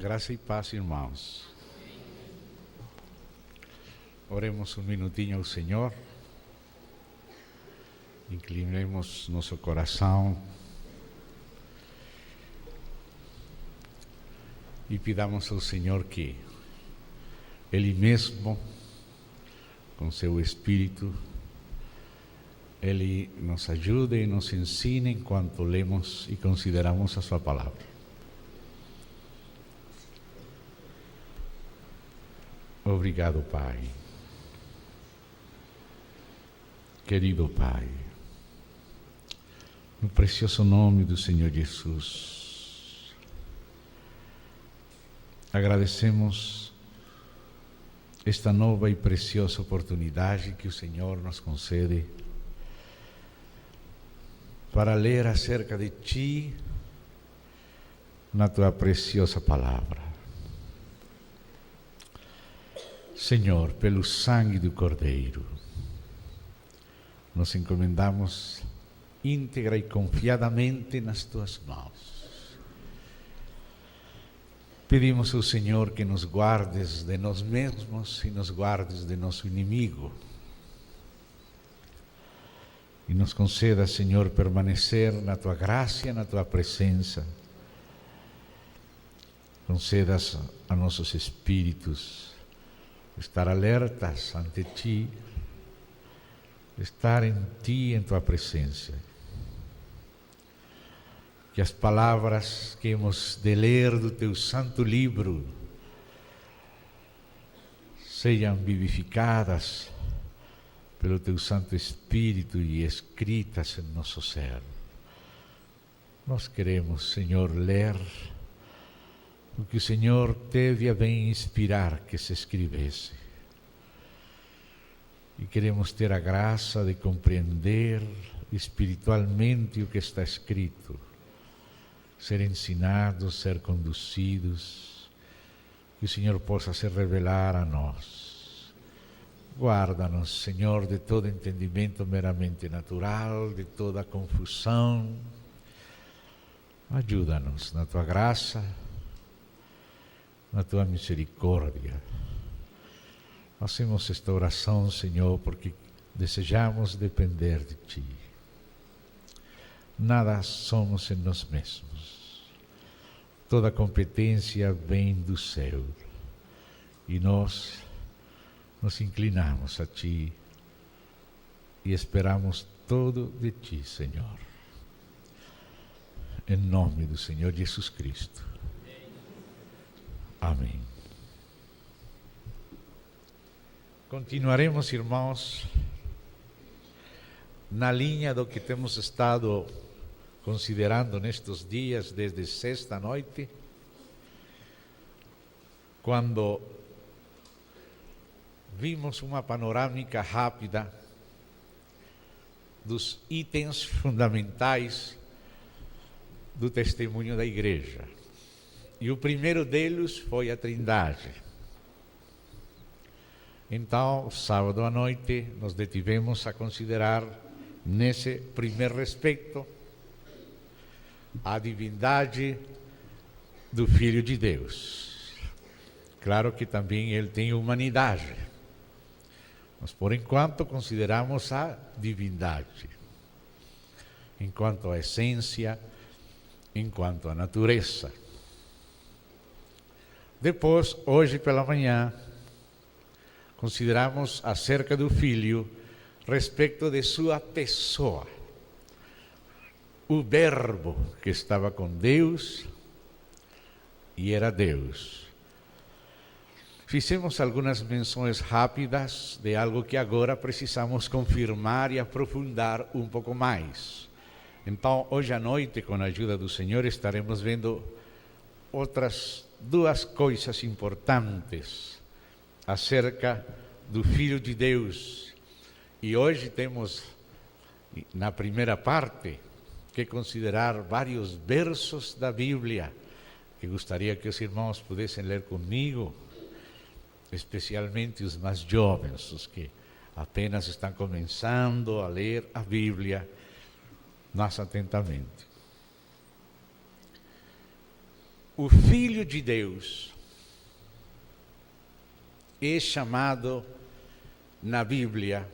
Graça e paz, irmãos. Oremos um minutinho ao Senhor. Inclinemos nosso coração e pidamos ao Senhor que Ele mesmo, com seu Espírito, Ele nos ajude e nos ensine enquanto lemos e consideramos a sua palavra. Obrigado, Pai. Querido Pai, no precioso nome do Senhor Jesus, agradecemos esta nova e preciosa oportunidade que o Senhor nos concede para ler acerca de Ti na Tua preciosa palavra. Senhor, pelo sangue do Cordeiro, nos encomendamos íntegra e confiadamente nas Tuas mãos. Pedimos ao Senhor que nos guardes de nós mesmos e nos guardes de nosso inimigo. E nos conceda, Senhor, permanecer na Tua graça e na Tua presença. Concedas a nossos espíritos estar alertas ante Ti, estar em Ti, em Tua presença. Que as palavras que hemos de ler do Teu santo livro sejam vivificadas pelo Teu Santo Espírito e escritas em nosso ser. Nós queremos, Senhor, ler o que o Senhor teve a bem inspirar que se escrevesse. E queremos ter a graça de compreender espiritualmente o que está escrito, ser ensinados, ser conduzidos, que o Senhor possa se revelar a nós. Guarda-nos, Senhor, de todo entendimento meramente natural, de toda confusão. Ajuda-nos na Tua graça, na Tua misericórdia. Fazemos esta oração, Senhor, porque desejamos depender de Ti. Nada somos em nós mesmos. Toda competência vem do céu. E nós nos inclinamos a Ti e esperamos todo de Ti, Senhor. Em nome do Senhor Jesus Cristo. Amém. Continuaremos, irmãos, na linha do que temos estado considerando nestes dias, desde sexta noite, quando vimos uma panorâmica rápida dos itens fundamentais do testemunho da igreja. E o primeiro deles foi a Trindade. Então, sábado à noite, nos detivemos a considerar, nesse primeiro respeito, a divindade do Filho de Deus. Claro que também Ele tem humanidade, mas por enquanto consideramos a divindade, enquanto a essência, enquanto a natureza. Depois, hoje pela manhã, consideramos acerca do Filho, respeito de sua pessoa. O Verbo que estava com Deus e era Deus. Fizemos algumas menções rápidas de algo que agora precisamos confirmar e aprofundar um pouco mais. Então, hoje à noite, com a ajuda do Senhor, estaremos vendo outras duas coisas importantes acerca do Filho de Deus. E hoje temos, na primeira parte, que considerar vários versos da Bíblia, que gostaria que os irmãos pudessem ler comigo, especialmente os mais jovens, os que apenas estão começando a ler a Bíblia mais atentamente. o Filho de Deus é chamado na Bíblia,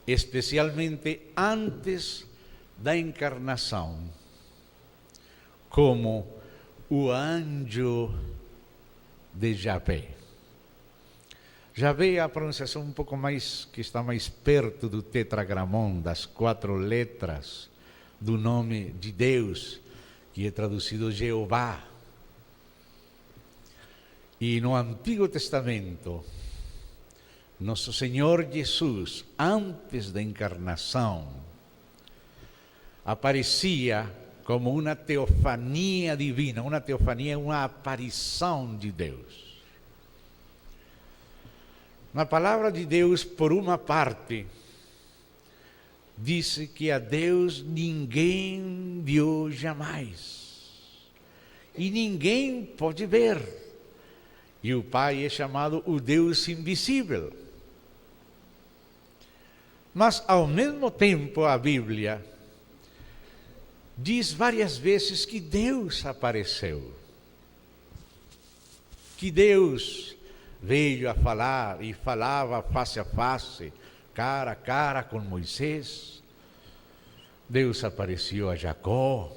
especialmente antes da encarnação, como o anjo de Javé. Javé é a pronunciação um pouco mais, que está mais perto do tetragramon, das 4 letras do nome de Deus, que é traduzido Jeová. E no Antigo Testamento, nosso Senhor Jesus, antes da encarnação, aparecia como uma teofania divina. Uma teofania é uma aparição de Deus. Na palavra de Deus, por uma parte, diz que a Deus ninguém viu jamais. E ninguém pode ver. E o Pai é chamado o Deus invisível. Mas, ao mesmo tempo, a Bíblia diz várias vezes que Deus apareceu. Que Deus veio a falar e falava face a face, cara a cara com Moisés. Deus apareceu a Jacó,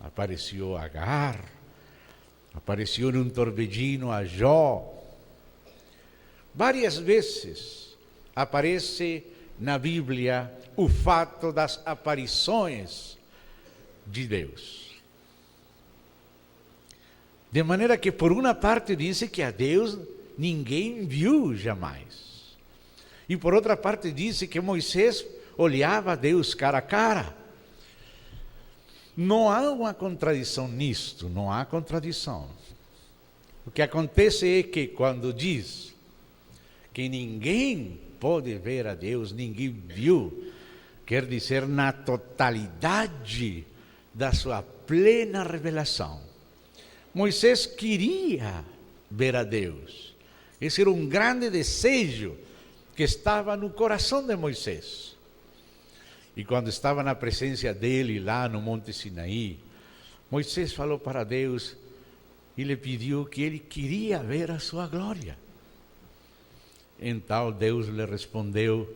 apareceu a Agar, apareceu num torbellino a Jó. Várias vezes aparece na Bíblia o fato das aparições de Deus. De maneira que, por uma parte, diz que a Deus ninguém viu jamais. E, por outra parte, diz que Moisés olhava a Deus cara a cara. Não há uma contradição nisto, não há contradição. O que acontece é que, quando diz que ninguém pode ver a Deus, ninguém viu, quer dizer na totalidade da sua plena revelação. Moisés queria ver a Deus. Esse era um grande desejo que estava no coração de Moisés. E quando estava na presença dele lá no Monte Sinaí, Moisés falou para Deus e lhe pediu que ele queria ver a sua glória. Então Deus lhe respondeu: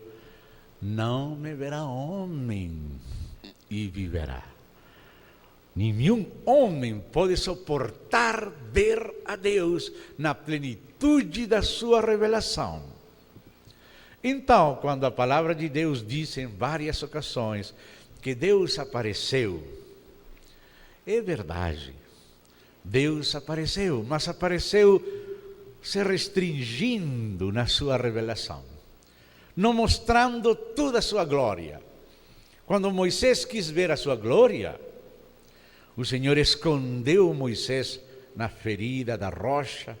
não me verá homem e viverá. Nenhum homem pode suportar ver a Deus na plenitude da sua revelação. Então, quando a palavra de Deus diz em várias ocasiões que Deus apareceu, é verdade. Deus apareceu, mas apareceu se restringindo na sua revelação, não mostrando toda a sua glória. Quando Moisés quis ver a sua glória, o Senhor escondeu Moisés na ferida da rocha,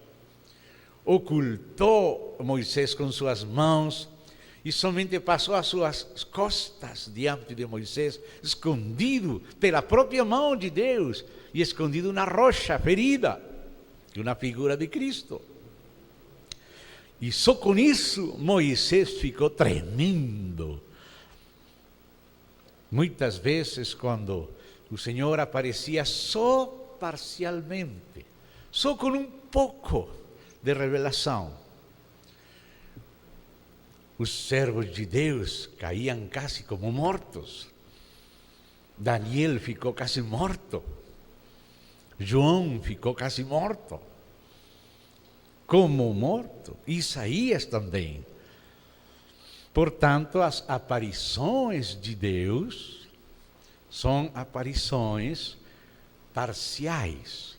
ocultou Moisés com suas mãos e somente passou as suas costas diante de Moisés, escondido pela própria mão de Deus e escondido na rocha ferida, uma figura de Cristo. E só com isso Moisés ficou tremendo. Muitas vezes, quando o Senhor aparecia só parcialmente, só com um pouco de revelação, os servos de Deus caíam quase como mortos. Daniel ficou quase morto. João ficou quase morto. Como morto. Isaías também. Portanto, as aparições de Deus são aparições parciais,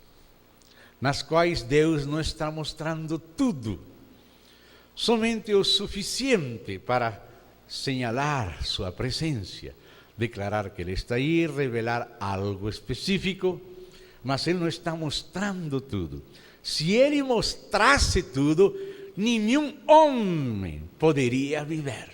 nas quais Deus não está mostrando tudo, somente o suficiente para señalar sua presença, declarar que Ele está aí, revelar algo específico, mas Ele não está mostrando tudo. Se Ele mostrasse tudo, nenhum homem poderia viver.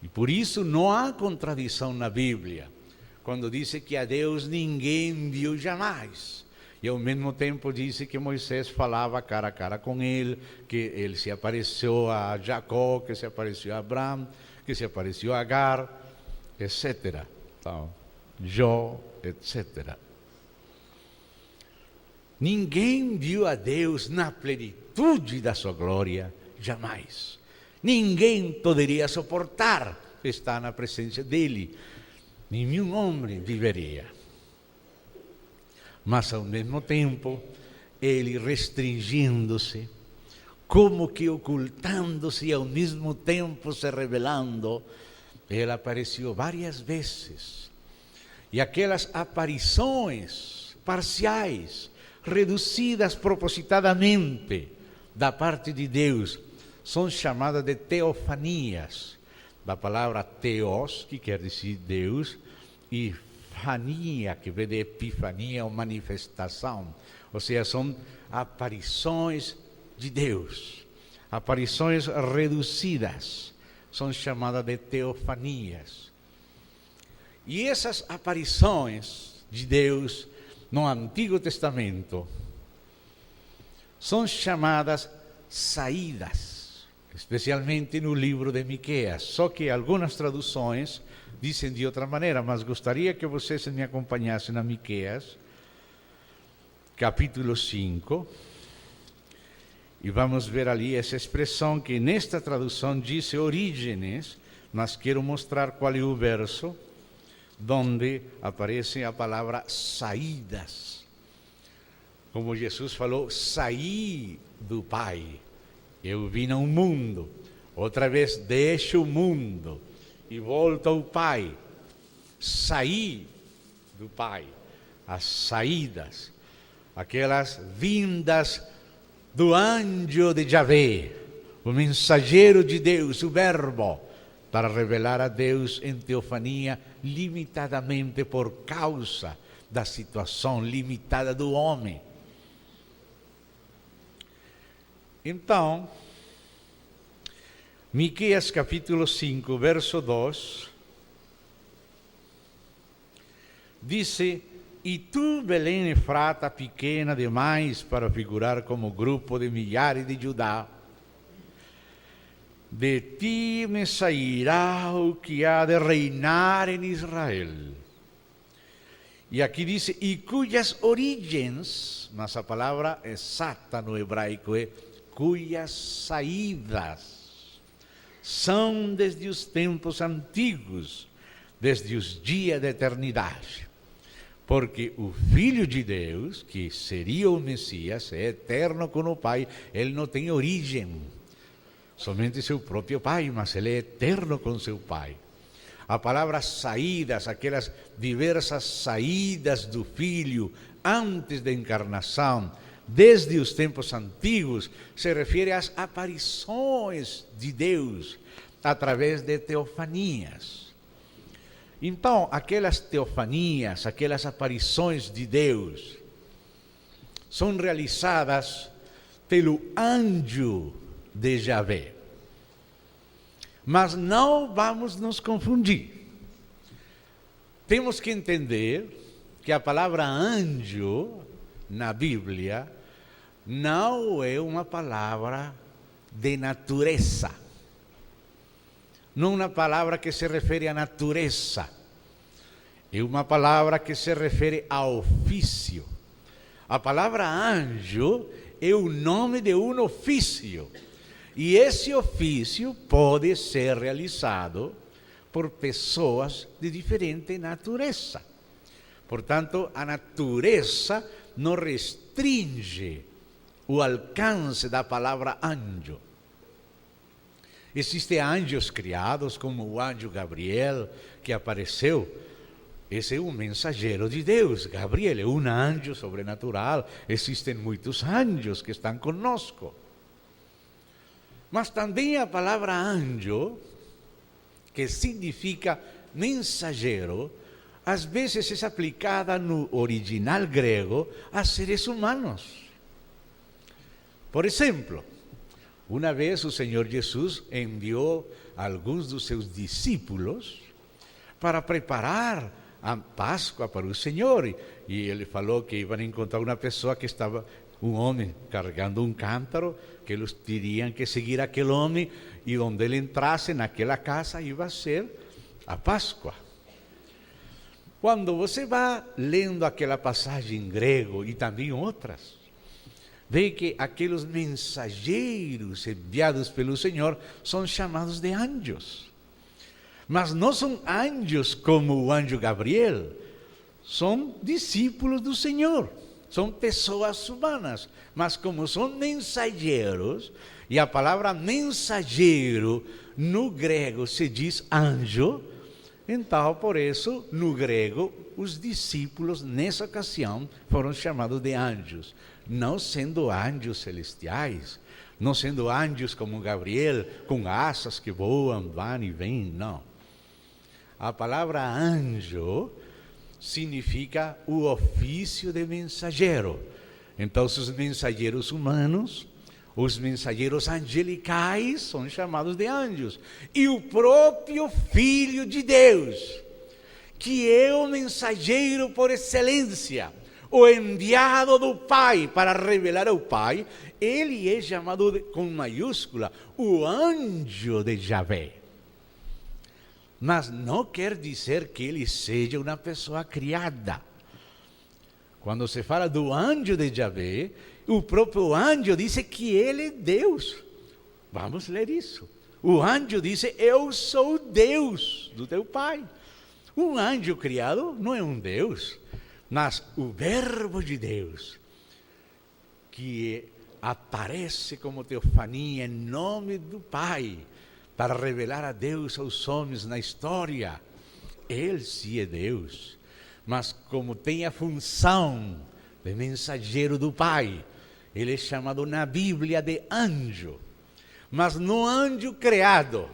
E por isso não há contradição na Bíblia, quando diz que a Deus ninguém viu jamais. E ao mesmo tempo diz que Moisés falava cara a cara com ele, que ele se apareceu a Jacó, que se apareceu a Abraão, que se apareceu a Agar, etc. Então, Jó, etc. Ninguém viu a Deus na plenitude da sua glória, jamais. Ninguém poderia suportar estar na presença dele. Nenhum homem viveria. Mas, ao mesmo tempo, ele restringindo-se, como que ocultando-se e ao mesmo tempo se revelando, ele apareceu várias vezes. E aquelas aparições parciais, reduzidas propositadamente da parte de Deus, são chamadas de teofanias, da palavra teos, que quer dizer Deus, e fania, que vem de epifania ou manifestação, ou seja, são aparições de Deus, aparições reduzidas, são chamadas de teofanias. E essas aparições de Deus no Antigo Testamento são chamadas saídas, especialmente no livro de Miqueias, só que algumas traduções dizem de outra maneira, mas gostaria que vocês me acompanhassem na Miqueias, capítulo 5, e vamos ver ali essa expressão que nesta tradução diz orígenes, mas quero mostrar qual é o verso onde aparece a palavra saídas. Como Jesus falou, saí do Pai, eu vim ao mundo, outra vez deixo o mundo e volto ao Pai. Saí do Pai, as saídas, aquelas vindas do anjo de Javé, o mensageiro de Deus, o Verbo, para revelar a Deus em teofania limitadamente por causa da situação limitada do homem. Então, Miqueias capítulo 5, verso 2, diz: E tu, Belém Efrata, pequena demais para figurar como grupo de milhares de Judá, de ti me sairá o que há de reinar em Israel. E aqui diz, e cujas origens, mas a palavra exata no hebraico é cujas saídas, são desde os tempos antigos, desde os dias da eternidade. Porque o Filho de Deus, que seria o Messias, é eterno com o Pai, ele não tem origem, somente seu próprio Pai, mas ele é eterno com seu Pai. A palavra saídas, aquelas diversas saídas do Filho antes da encarnação, desde os tempos antigos, se refere às aparições de Deus através de teofanias. Então, aquelas teofanias, aquelas aparições de Deus, são realizadas pelo anjo de Javé. Mas não vamos nos confundir. Temos que entender que a palavra anjo na Bíblia não é uma palavra de natureza. Não é uma palavra que se refere à natureza. É uma palavra que se refere a ofício. A palavra anjo é o nome de um ofício. E esse ofício pode ser realizado por pessoas de diferente natureza. Portanto, a natureza não restringe o alcance da palavra anjo. Existem anjos criados, como o anjo Gabriel, que apareceu. Esse é um mensageiro de Deus. Gabriel é um anjo sobrenatural. Existem muitos anjos que estão conosco. Mas também a palavra anjo, que significa mensageiro, às vezes é aplicada no original grego a seres humanos. Por exemplo, uma vez o Senhor Jesus enviou alguns dos seus discípulos para preparar a Páscoa para o Senhor. E ele falou que iam encontrar uma pessoa que estava, um homem carregando um cântaro, que eles teriam que seguir aquele homem, e onde ele entrasse naquela casa ia ser a Páscoa. Quando você vai lendo aquela passagem em grego e também outras, vê que aqueles mensageiros enviados pelo Senhor são chamados de anjos. Mas não são anjos como o anjo Gabriel, são discípulos do Senhor, são pessoas humanas, mas como são mensageiros, e a palavra mensageiro no grego se diz anjo, então por isso no grego os discípulos nessa ocasião foram chamados de anjos, não sendo anjos celestiais, não sendo anjos como Gabriel, com asas que voam, vão e vêm, não. A palavra anjo significa o ofício de mensageiro. Então, os mensageiros humanos, os mensageiros angelicais são chamados de anjos. E o próprio Filho de Deus, que é o mensageiro por excelência, o enviado do Pai para revelar ao Pai, ele é chamado com maiúscula o anjo de Javé. Mas não quer dizer que ele seja uma pessoa criada. Quando se fala do anjo de Javé, o próprio anjo diz que ele é Deus. Vamos ler isso. O anjo diz: eu sou Deus do teu pai. Um anjo criado não é um Deus, mas o verbo de Deus, que aparece como teofania em nome do Pai, para revelar a Deus aos homens na história. Ele sim é Deus, mas como tem a função de mensageiro do Pai, ele é chamado na Bíblia de anjo, mas não anjo criado,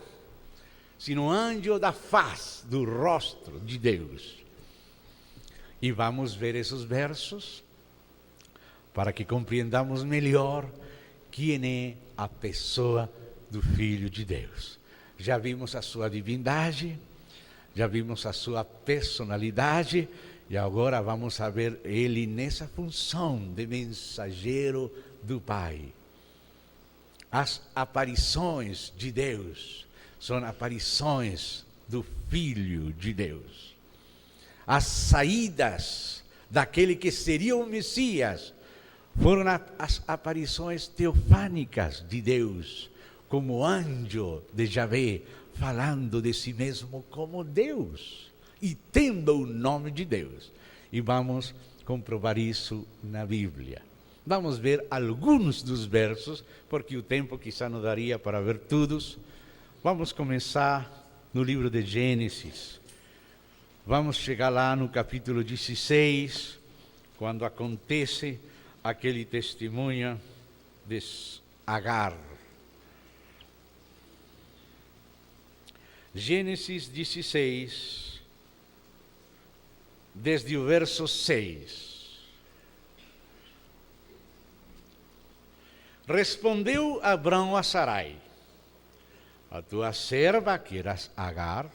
sino anjo da face, do rosto de Deus. E vamos ver esses versos para que compreendamos melhor quem é a pessoa do Filho de Deus. Já vimos a sua divindade, já vimos a sua personalidade, e agora vamos ver ele nessa função de mensageiro do Pai. As aparições de Deus são aparições do Filho de Deus. As saídas daquele que seria o Messias foram as aparições teofânicas de Deus, como anjo de Javé, falando de si mesmo como Deus e tendo o nome de Deus. E vamos comprovar isso na Bíblia. Vamos ver alguns dos versos, porque o tempo quizá não daria para ver todos. Vamos começar no livro de Gênesis. Vamos chegar lá no capítulo 16, quando acontece aquele testemunho de Agar. Gênesis 16, desde o verso 6. Respondeu Abrão a Sarai: a tua serva, que eras Agar,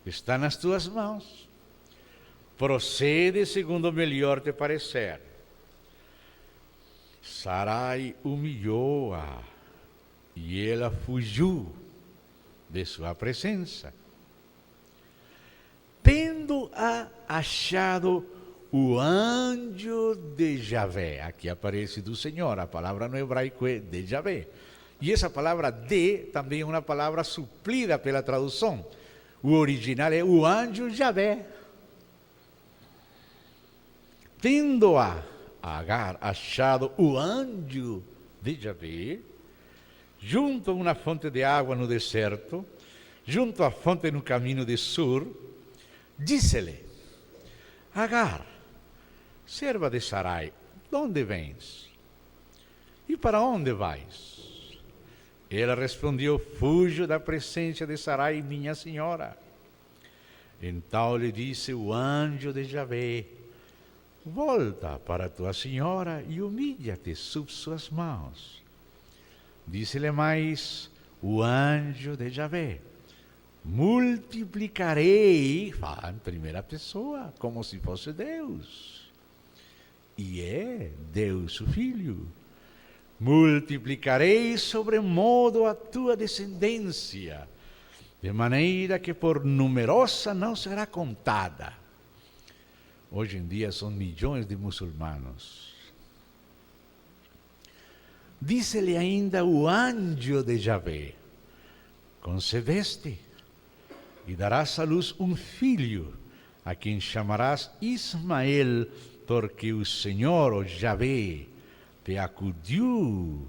está nas tuas mãos. Procede segundo melhor te parecer. Sarai humilhou-a e ela fugiu de sua presença. Tendo-a achado o anjo de Javé, aqui aparece do Senhor, a palavra no hebraico é de Javé. E essa palavra de também é uma palavra suplida pela tradução. O original é o anjo Javé. Tendo-a Agar achado o anjo de Javé, junto a uma fonte de água no deserto, junto à fonte no caminho de Sur, disse-lhe: Agar, serva de Sarai, de onde vens? E para onde vais? Ela respondeu: fujo da presença de Sarai, minha senhora. Então lhe disse o anjo de Javé: volta para tua senhora e humilha-te sob suas mãos. Disse-lhe mais o anjo de Javé: multiplicarei, fala em primeira pessoa, como se fosse Deus. E é Deus o Filho. Multiplicarei sobremodo a tua descendência, de maneira que por numerosa não será contada. Hoje em dia são milhões de muçulmanos. Disse-lhe ainda o anjo de Javé: concebeste e darás à luz um filho, a quem chamarás Ismael, porque o Senhor, o Javé, te acudiu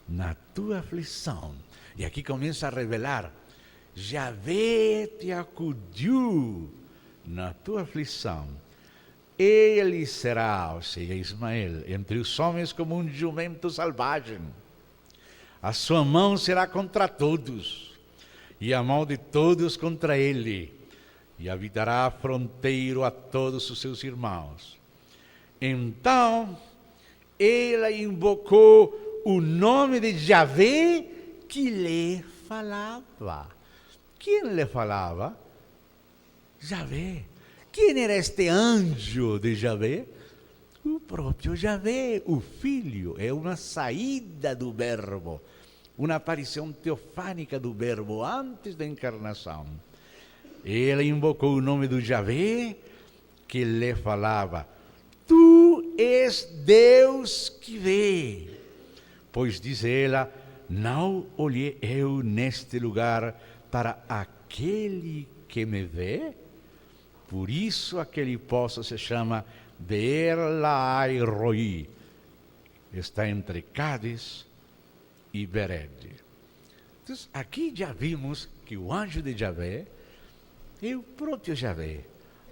na tua aflição. E aqui começa a revelar: Javé te acudiu na tua aflição. Ele será, ou seja, Ismael, entre os homens como um jumento selvagem. A sua mão será contra todos, e a mão de todos contra ele, e habitará fronteiro a todos os seus irmãos. Então, ela invocou o nome de Javé que lhe falava. Quem lhe falava? Javé. Quem era este anjo de Javé? O próprio Javé, o Filho. É uma saída do Verbo, uma aparição teofânica do Verbo antes da encarnação. Ele invocou o nome do Javé que lhe falava: tu és Deus que vê. Pois diz ela: não olhei eu neste lugar para aquele que me vê? Por isso aquele poço se chama Beer Lahai Roi. Está entre Cádiz e Bered. Então, aqui já vimos que o anjo de Javé é o próprio Javé.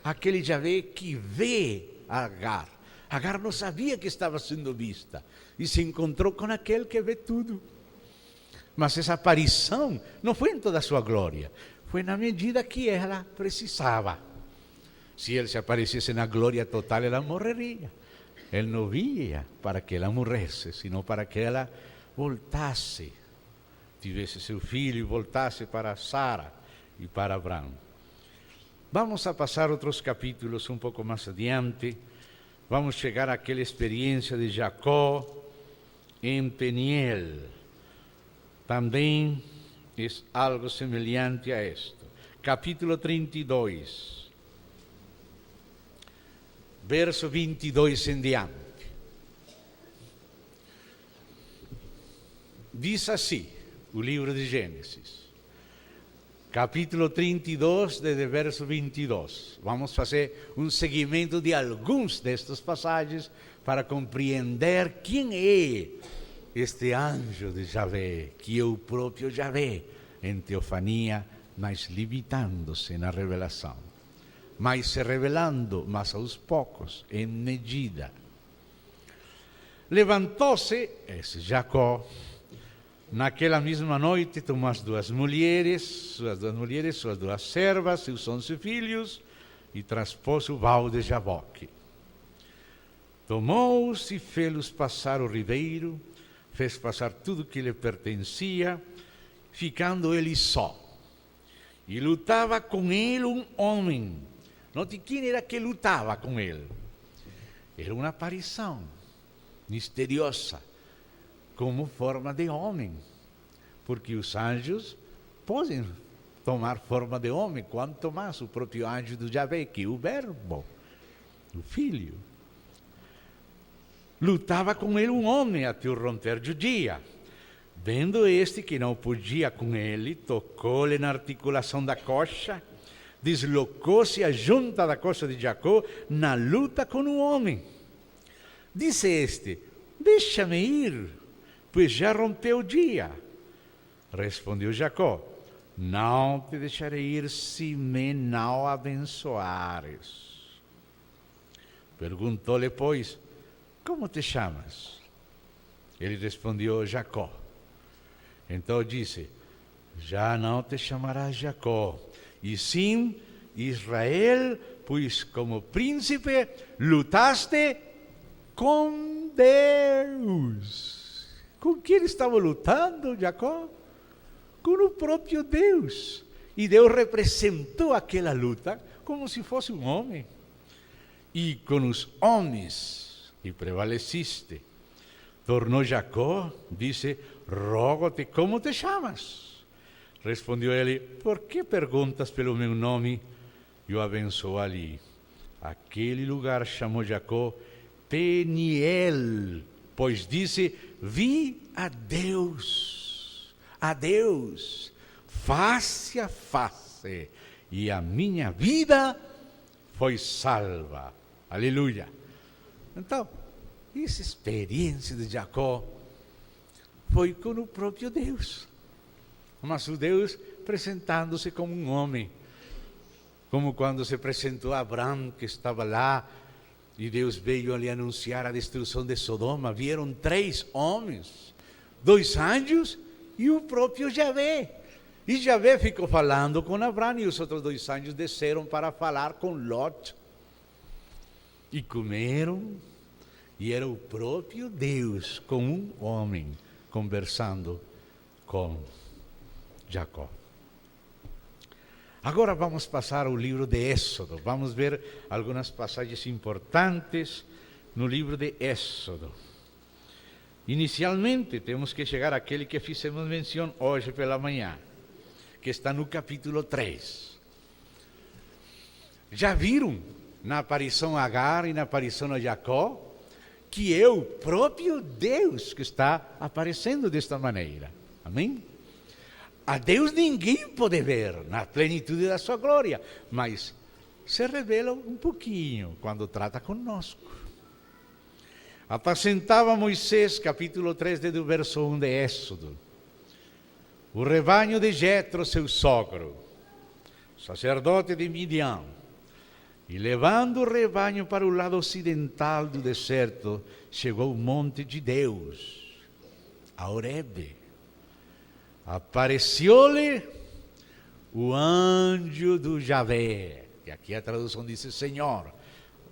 Aquele Javé que vê Agar. Agar não sabia que estava sendo vista e se encontrou com aquele que vê tudo. Mas essa aparição não foi em toda a sua glória, foi na medida que ela precisava. Se ele se aparecesse na glória total, ela morreria. Ele não via para que ela morresse, senão para que ela voltasse, tivesse seu filho e voltasse para Sara e para Abraão. Vamos a passar outros capítulos um pouco mais adiante. Vamos chegar àquela experiência de Jacó em Peniel. Também é algo semelhante a isto. Capítulo 32. Verso 22 em diante. Diz assim o livro de Gênesis, capítulo 32, desde verso 22. Vamos fazer um seguimento de alguns destas passagens para compreender quem é este anjo de Javé, que é o próprio Javé em teofania, mas limitando-se na revelação. Mas se revelando, mas aos poucos, em medida. Levantou-se esse Jacó, naquela mesma noite, tomou as suas duas servas, seus 11 filhos, e transpôs o val de Jaboque. Tomou-os e fê-los passar o ribeiro, fez passar tudo que lhe pertencia, ficando ele só. E lutava com ele um homem. Note quem era que lutava com ele. Era uma aparição misteriosa, como forma de homem. Porque os anjos podem tomar forma de homem, quanto mais o próprio anjo do Javé, que é o Verbo, o Filho. Lutava com ele um homem até o romper do dia. Vendo este que não podia com ele, tocou-lhe na articulação da coxa, deslocou-se a junta da coxa de Jacó na luta com o homem. Disse este: deixa-me ir, pois já rompeu o dia. Respondeu Jacó: não te deixarei ir se me não abençoares. Perguntou-lhe, pois: como te chamas? Ele respondeu: Jacó. Então disse: já não te chamarás Jacó, e sim Israel, pois como príncipe lutaste com Deus. Com quem ele estava lutando, Jacó? Com o próprio Deus. E Deus representou aquela luta como se fosse um homem. E com os homens que prevaleciste. Tornou Jacó, disse: rogo-te, como te chamas? Respondeu ele: por que perguntas pelo meu nome? Eu abençoo ali. Aquele lugar chamou Jacó Peniel, pois disse: vi a Deus, face a face, e a minha vida foi salva. Aleluia. Então, essa experiência de Jacó foi com o próprio Deus. Mas o Deus apresentando-se como um homem. Como quando se apresentou a Abraão, que estava lá, e Deus veio ali anunciar a destruição de Sodoma. Vieram 3 homens, 2 anjos e o próprio Javé. E Javé ficou falando com Abraão, e os outros 2 anjos desceram para falar com Lot. E comeram, e era o próprio Deus com um homem conversando com Jacó. Agora vamos passar ao livro de Êxodo. Vamos ver algumas passagens importantes no livro de Êxodo. Inicialmente, temos que chegar àquele que fizemos menção hoje pela manhã, que está no capítulo 3. Já viram na aparição a Agar e na aparição a Jacó que é o próprio Deus que está aparecendo desta maneira. Amém? A Deus ninguém pode ver na plenitude da sua glória, mas se revela um pouquinho quando trata conosco. Apacentava Moisés, capítulo 3, do verso 1 de Êxodo, o rebanho de Jetro, seu sogro, sacerdote de Midian, e levando o rebanho para o lado ocidental do deserto, chegou ao monte de Deus, a Horebe. Apareceu-lhe o anjo do Javé, e aqui a tradução diz Senhor,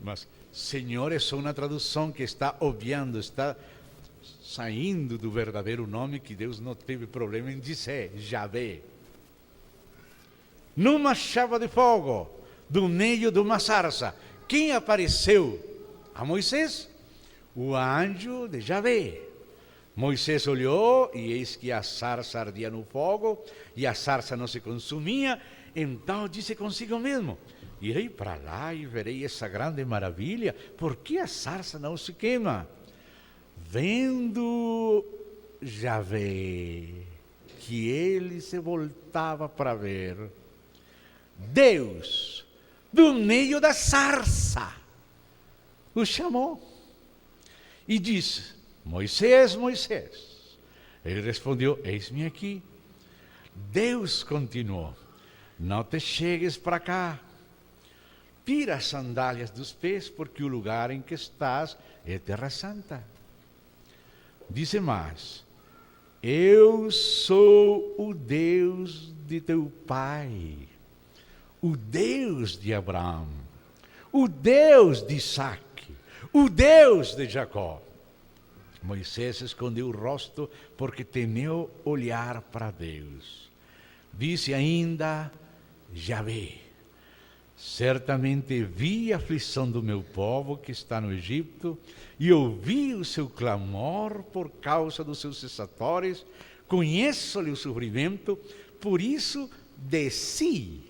mas Senhor é só uma tradução que está obviando, está saindo do verdadeiro nome que Deus não teve problema em dizer, Javé. Numa chava de fogo, do meio de uma sarça. Quem apareceu a Moisés? O anjo de Javé. Moisés olhou, e eis que a sarça ardia no fogo, e a sarça não se consumia. Então disse consigo mesmo: irei para lá e verei essa grande maravilha, por que a sarça não se queima? Vendo Javé que ele se voltava para ver, Deus, do meio da sarça, o chamou e disse: Moisés, Moisés. Ele respondeu: eis-me aqui. Deus continuou: não te chegues para cá, tira as sandálias dos pés, porque o lugar em que estás é terra santa. Disse mais: eu sou o Deus de teu pai, o Deus de Abraão, o Deus de Isaque, o Deus de Jacó. Moisés escondeu o rosto porque temeu olhar para Deus. Disse ainda Javé: certamente vi a aflição do meu povo que está no Egito, e ouvi o seu clamor por causa dos seus cessatórios, conheço-lhe o sofrimento, por isso desci,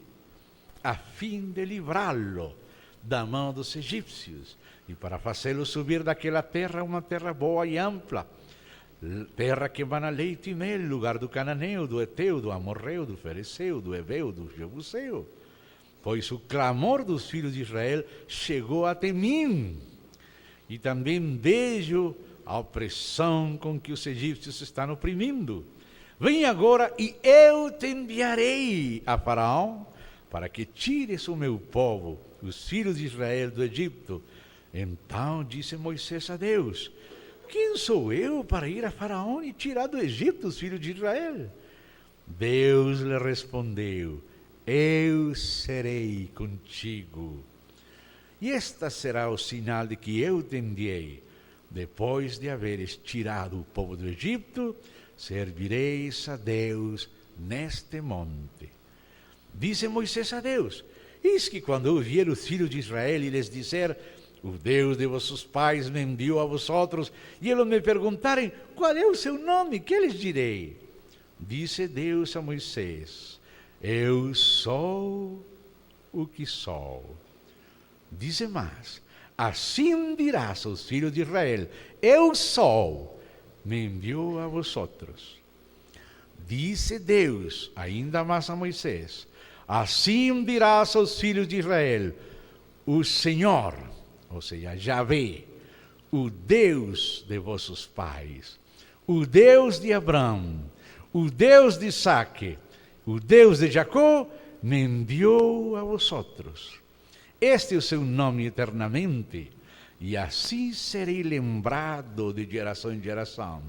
a fim de livrá-lo da mão dos egípcios, e para fazê-lo subir daquela terra, uma terra boa e ampla, terra que emana leite e mel, lugar do cananeu, do eteu, do amorreu, do fereceu, do heveu, do jebuseu. Pois o clamor dos filhos de Israel chegou até mim, e também vejo a opressão com que os egípcios estão oprimindo. Vem agora e eu te enviarei a Faraó, para que tires o meu povo, os filhos de Israel, do Egito. Então disse Moisés a Deus: quem sou eu para ir a Faraó e tirar do Egito os filhos de Israel? Deus lhe respondeu: eu serei contigo, e esta será o sinal de que eu te enviei. Depois de haveres tirado o povo do Egito, servireis a Deus neste monte. Disse Moisés a Deus: eis que quando eu vier os filhos de Israel e lhes disser: o Deus de vossos pais me enviou a vosotros, e eles me perguntarem: qual é o seu nome? Que lhes direi? Disse Deus a Moisés: eu sou o que sou. Diz mais: assim dirás aos filhos de Israel: eu sou, me enviou a vosotros. Disse Deus ainda mais a Moisés: assim dirás aos filhos de Israel: o Senhor, ou seja, Yahvé, o Deus de vossos pais, o Deus de Abraão, o Deus de Isaque, o Deus de Jacó, me enviou a vosotros. Este é o seu nome eternamente, e assim serei lembrado de geração em geração.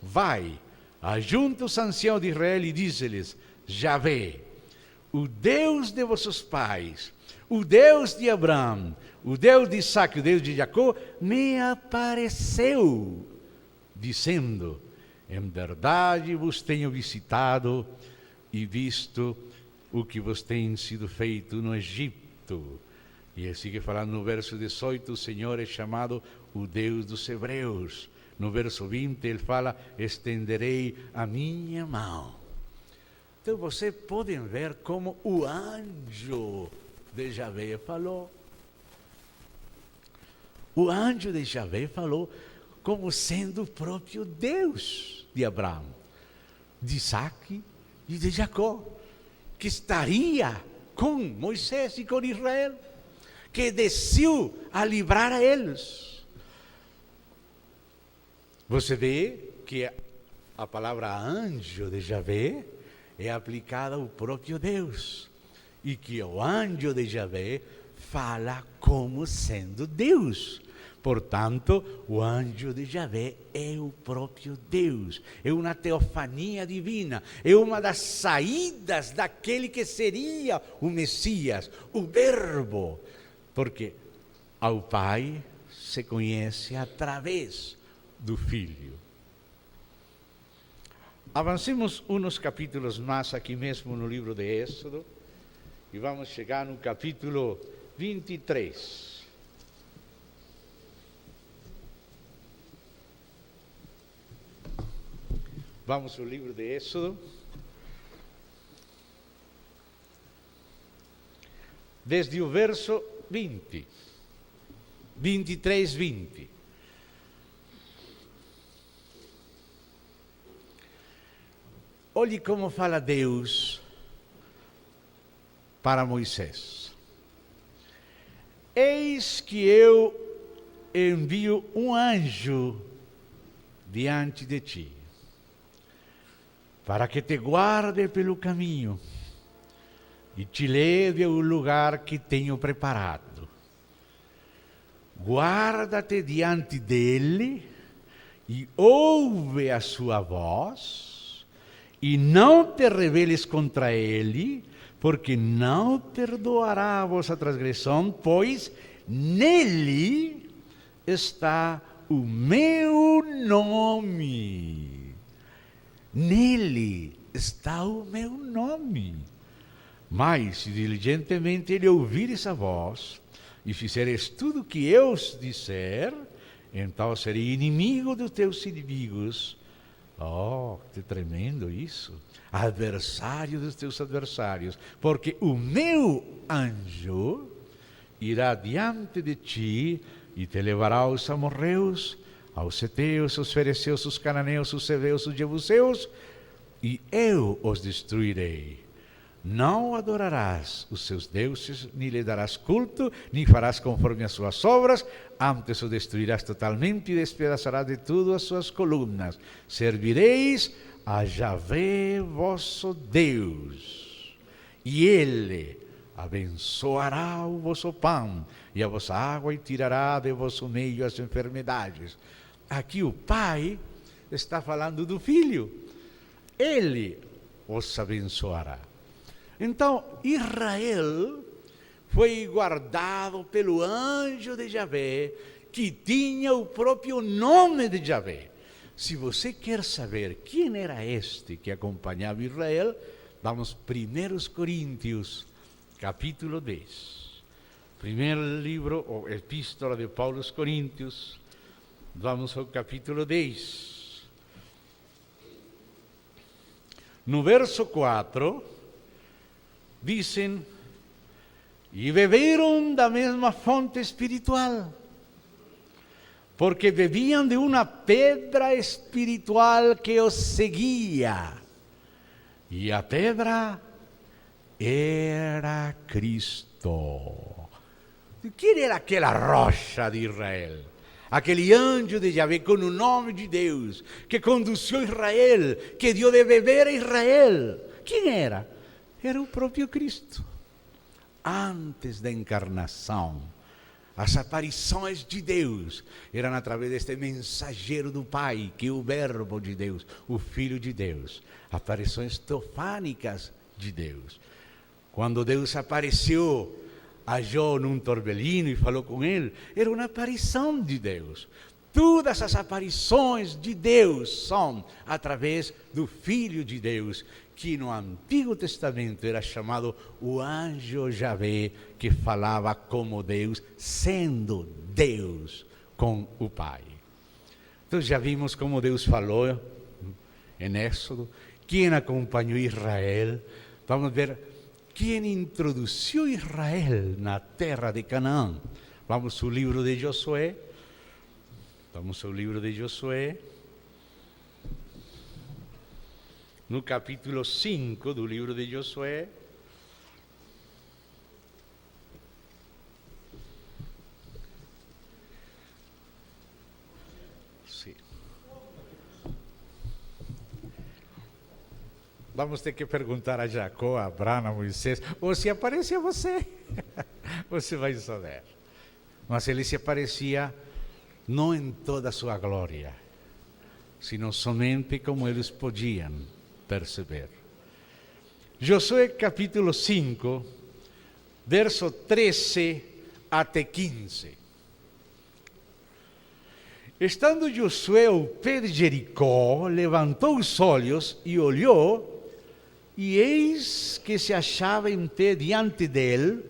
Vai, ajunta os anciãos de Israel e dize-lhes: Yahvé, o Deus de vossos pais, o Deus de Abraão, o Deus de Isaque, o Deus de Jacó, me apareceu, dizendo: em verdade vos tenho visitado e visto o que vos tem sido feito no Egito. E ele sigue falando no verso 18, o Senhor é chamado o Deus dos Hebreus. No verso 20 ele fala: estenderei a minha mão. Então vocês podem ver como o anjo de Yahvé falou. O anjo de Yahvé falou como sendo o próprio Deus de Abraão, de Isaque e de Jacó, que estaria com Moisés e com Israel, que desceu a livrar a eles. Você vê que a palavra anjo de Yahvé é aplicada ao próprio Deus, e que o anjo de Yahvé fala como sendo Deus. Portanto, o anjo de Yahvé é o próprio Deus, é uma teofania divina, é uma das saídas daquele que seria o Messias, o Verbo, porque ao Pai se conhece através do Filho. Avancemos uns capítulos mais aqui mesmo no livro de Êxodo, e vamos chegar no capítulo 23. Vamos ao livro de Êxodo, desde o verso 20, 23, 20. Olhe como fala Deus para Moisés: eis que eu envio um anjo diante de ti, para que te guarde pelo caminho e te leve ao lugar que tenho preparado. Guarda-te diante dele e ouve a sua voz, e não te rebeles contra ele, porque não perdoará a vossa transgressão, pois nele está o meu nome. Nele está o meu nome. Mas, se diligentemente ele ouvir essa voz, e fizeres tudo o que eu disser, então serei inimigo dos teus inimigos. Oh, que tremendo isso! Adversário dos teus adversários. Porque o meu anjo irá diante de ti e te levará aos amorreus, aos heteus, aos fereceus, aos cananeus, aos heveus, aos jebuseus, e eu os destruirei. Não adorarás os seus deuses, nem lhe darás culto, nem farás conforme as suas obras, antes o destruirás totalmente e despedaçarás de tudo as suas colunas. Servireis a Yahvé vosso Deus, e ele abençoará o vosso pão e a vossa água, e tirará de vosso meio as enfermidades. Aqui o Pai está falando do Filho. Ele os abençoará. Então, Israel foi guardado pelo anjo de Yahvé, que tinha o próprio nome de Yahvé. Se você quer saber quem era este que acompanhava Israel, vamos 1 Coríntios, capítulo 10. Primeiro livro, ou epístola de Paulo aos Coríntios, vamos ao capítulo 10. No verso 4, dizem: e beberam da mesma fonte espiritual, porque bebiam de uma pedra espiritual que os seguia, e a pedra era Cristo. Quem era aquela rocha de Israel? Aquele anjo de Yahvé com o nome de Deus, que conduziu Israel, que deu de beber a Israel. Quem era? Era o próprio Cristo. Antes da encarnação, as aparições de Deus eram através deste mensageiro do Pai, que é o Verbo de Deus, o Filho de Deus. Aparições teofânicas de Deus. Quando Deus apareceu a Jó num torbellino e falou com ele, era uma aparição de Deus. Todas as aparições de Deus são através do Filho de Deus, que no Antigo Testamento era chamado o anjo Yahvé, que falava como Deus, sendo Deus com o Pai. Então já vimos como Deus falou em Êxodo, quem acompanhou Israel. Vamos ver quem introduziu Israel na terra de Canaã. Vamos ao livro de Josué. No capítulo 5 do livro de Josué. Sim. Vamos ter que perguntar a Jacó, a Abraão, a Moisés, ou se aparecia você, você vai saber. Mas ele se aparecia não em toda a sua glória, sino somente como eles podiam perceber. Josué capítulo 5, verso 13 até 15. Estando Josué ao pé de Jericó, levantou os olhos e olhou, e eis que se achava em pé diante dele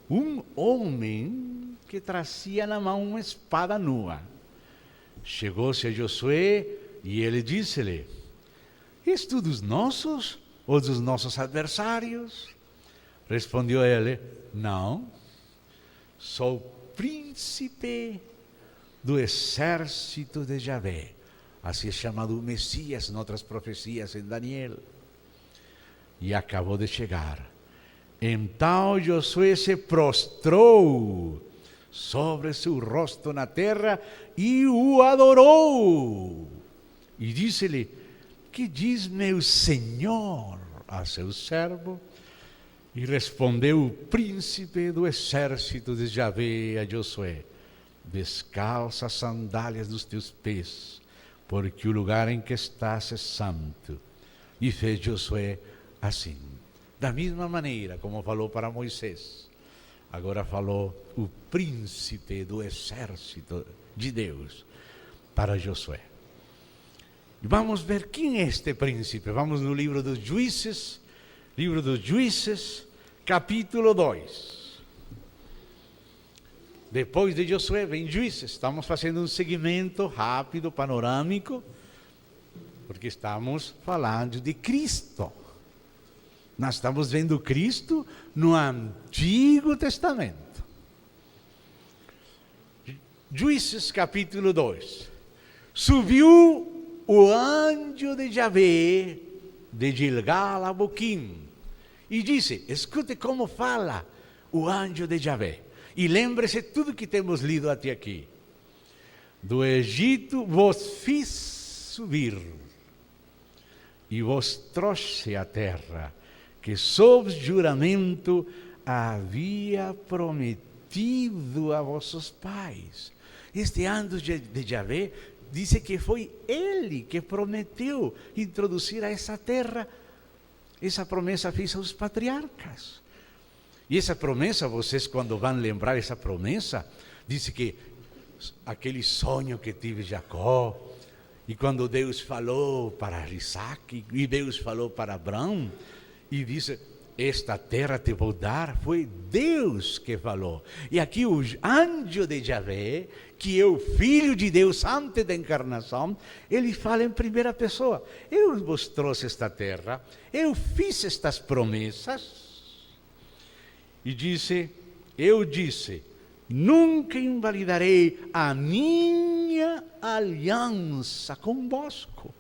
um homem que trazia na mão uma espada nua. Chegou-se a Josué e ele disse-lhe: És tu dos nossos ou dos nossos adversários? Respondeu ele: Não, sou príncipe do exército de Yahvé. Assim é chamado o Messias em outras profecias em Daniel. E acabou de chegar. Então Josué se prostrou sobre seu rosto na terra e o adorou. E disse-lhe: Que diz meu Senhor a seu servo? E respondeu o príncipe do exército de Yahvé a Josué: Descalça as sandálias dos teus pés, porque o lugar em que estás é santo. E fez Josué assim. Da mesma maneira como falou para Moisés, agora falou o príncipe do exército de Deus para Josué. E vamos ver quem é este príncipe. Vamos no livro dos Juízes, capítulo 2. Depois de Josué vem Juízes. Estamos fazendo um segmento rápido, panorâmico, porque estamos falando de Cristo. Nós estamos vendo Cristo no Antigo Testamento. Juízes capítulo 2. Subiu o anjo de Yahvé de Gilgal a Boquim e disse: Escute como fala o anjo de Yahvé. E lembre-se tudo que temos lido até aqui. Do Egito vos fiz subir e vos trouxe à terra que sob juramento havia prometido a vossos pais. Este anjo de Yahvé disse que foi ele que prometeu introduzir a essa terra. Essa promessa fez aos patriarcas. E essa promessa, vocês quando vão lembrar essa promessa, disse que aquele sonho que tive Jacó, e quando Deus falou para Isaac, e Deus falou para Abraão, e disse: esta terra te vou dar, foi Deus que falou. E aqui o anjo de Yahvé, que é o Filho de Deus antes da encarnação, ele fala em primeira pessoa: eu vos trouxe esta terra, eu fiz estas promessas. E disse eu disse, nunca invalidarei a minha aliança convosco.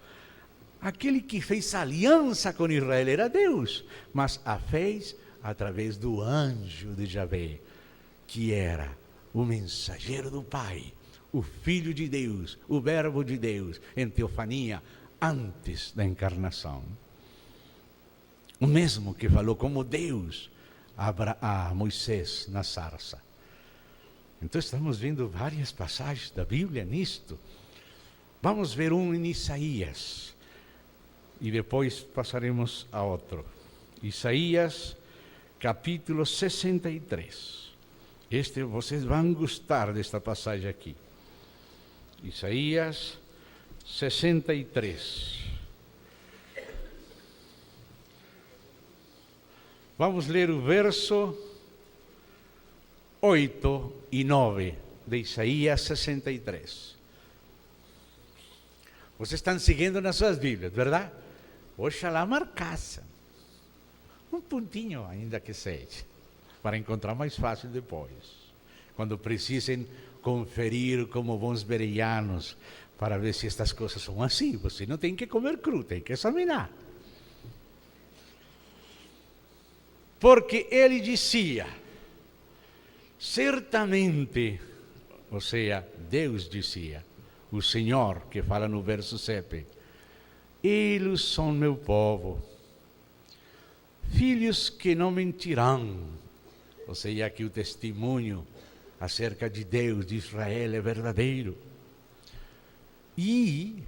Aquele que fez aliança com Israel era Deus, mas a fez através do anjo de Javé, que era o mensageiro do Pai, o Filho de Deus, o Verbo de Deus, em teofania, antes da encarnação. O mesmo que falou como Deus a Moisés na sarça. Então estamos vendo várias passagens da Bíblia nisto. Vamos ver um em Isaías, e depois passaremos a outro. Isaías, capítulo 63. Vocês vão gostar desta passagem aqui. Isaías 63. Vamos ler o verso 8 e 9 de Isaías 63. Vocês estão seguindo nas suas Bíblias, verdade? Oxalá marcassem. Um pontinho ainda que seja, para encontrar mais fácil depois. Quando precisem conferir como bons bereanos, para ver se estas coisas são assim. Você não tem que comer cru, tem que examinar. Porque ele dizia, certamente, ou seja, Deus dizia, o Senhor, que fala no verso 7, eles são meu povo, filhos que não mentirão. Ou seja, que o testemunho acerca de Deus, de Israel, é verdadeiro. E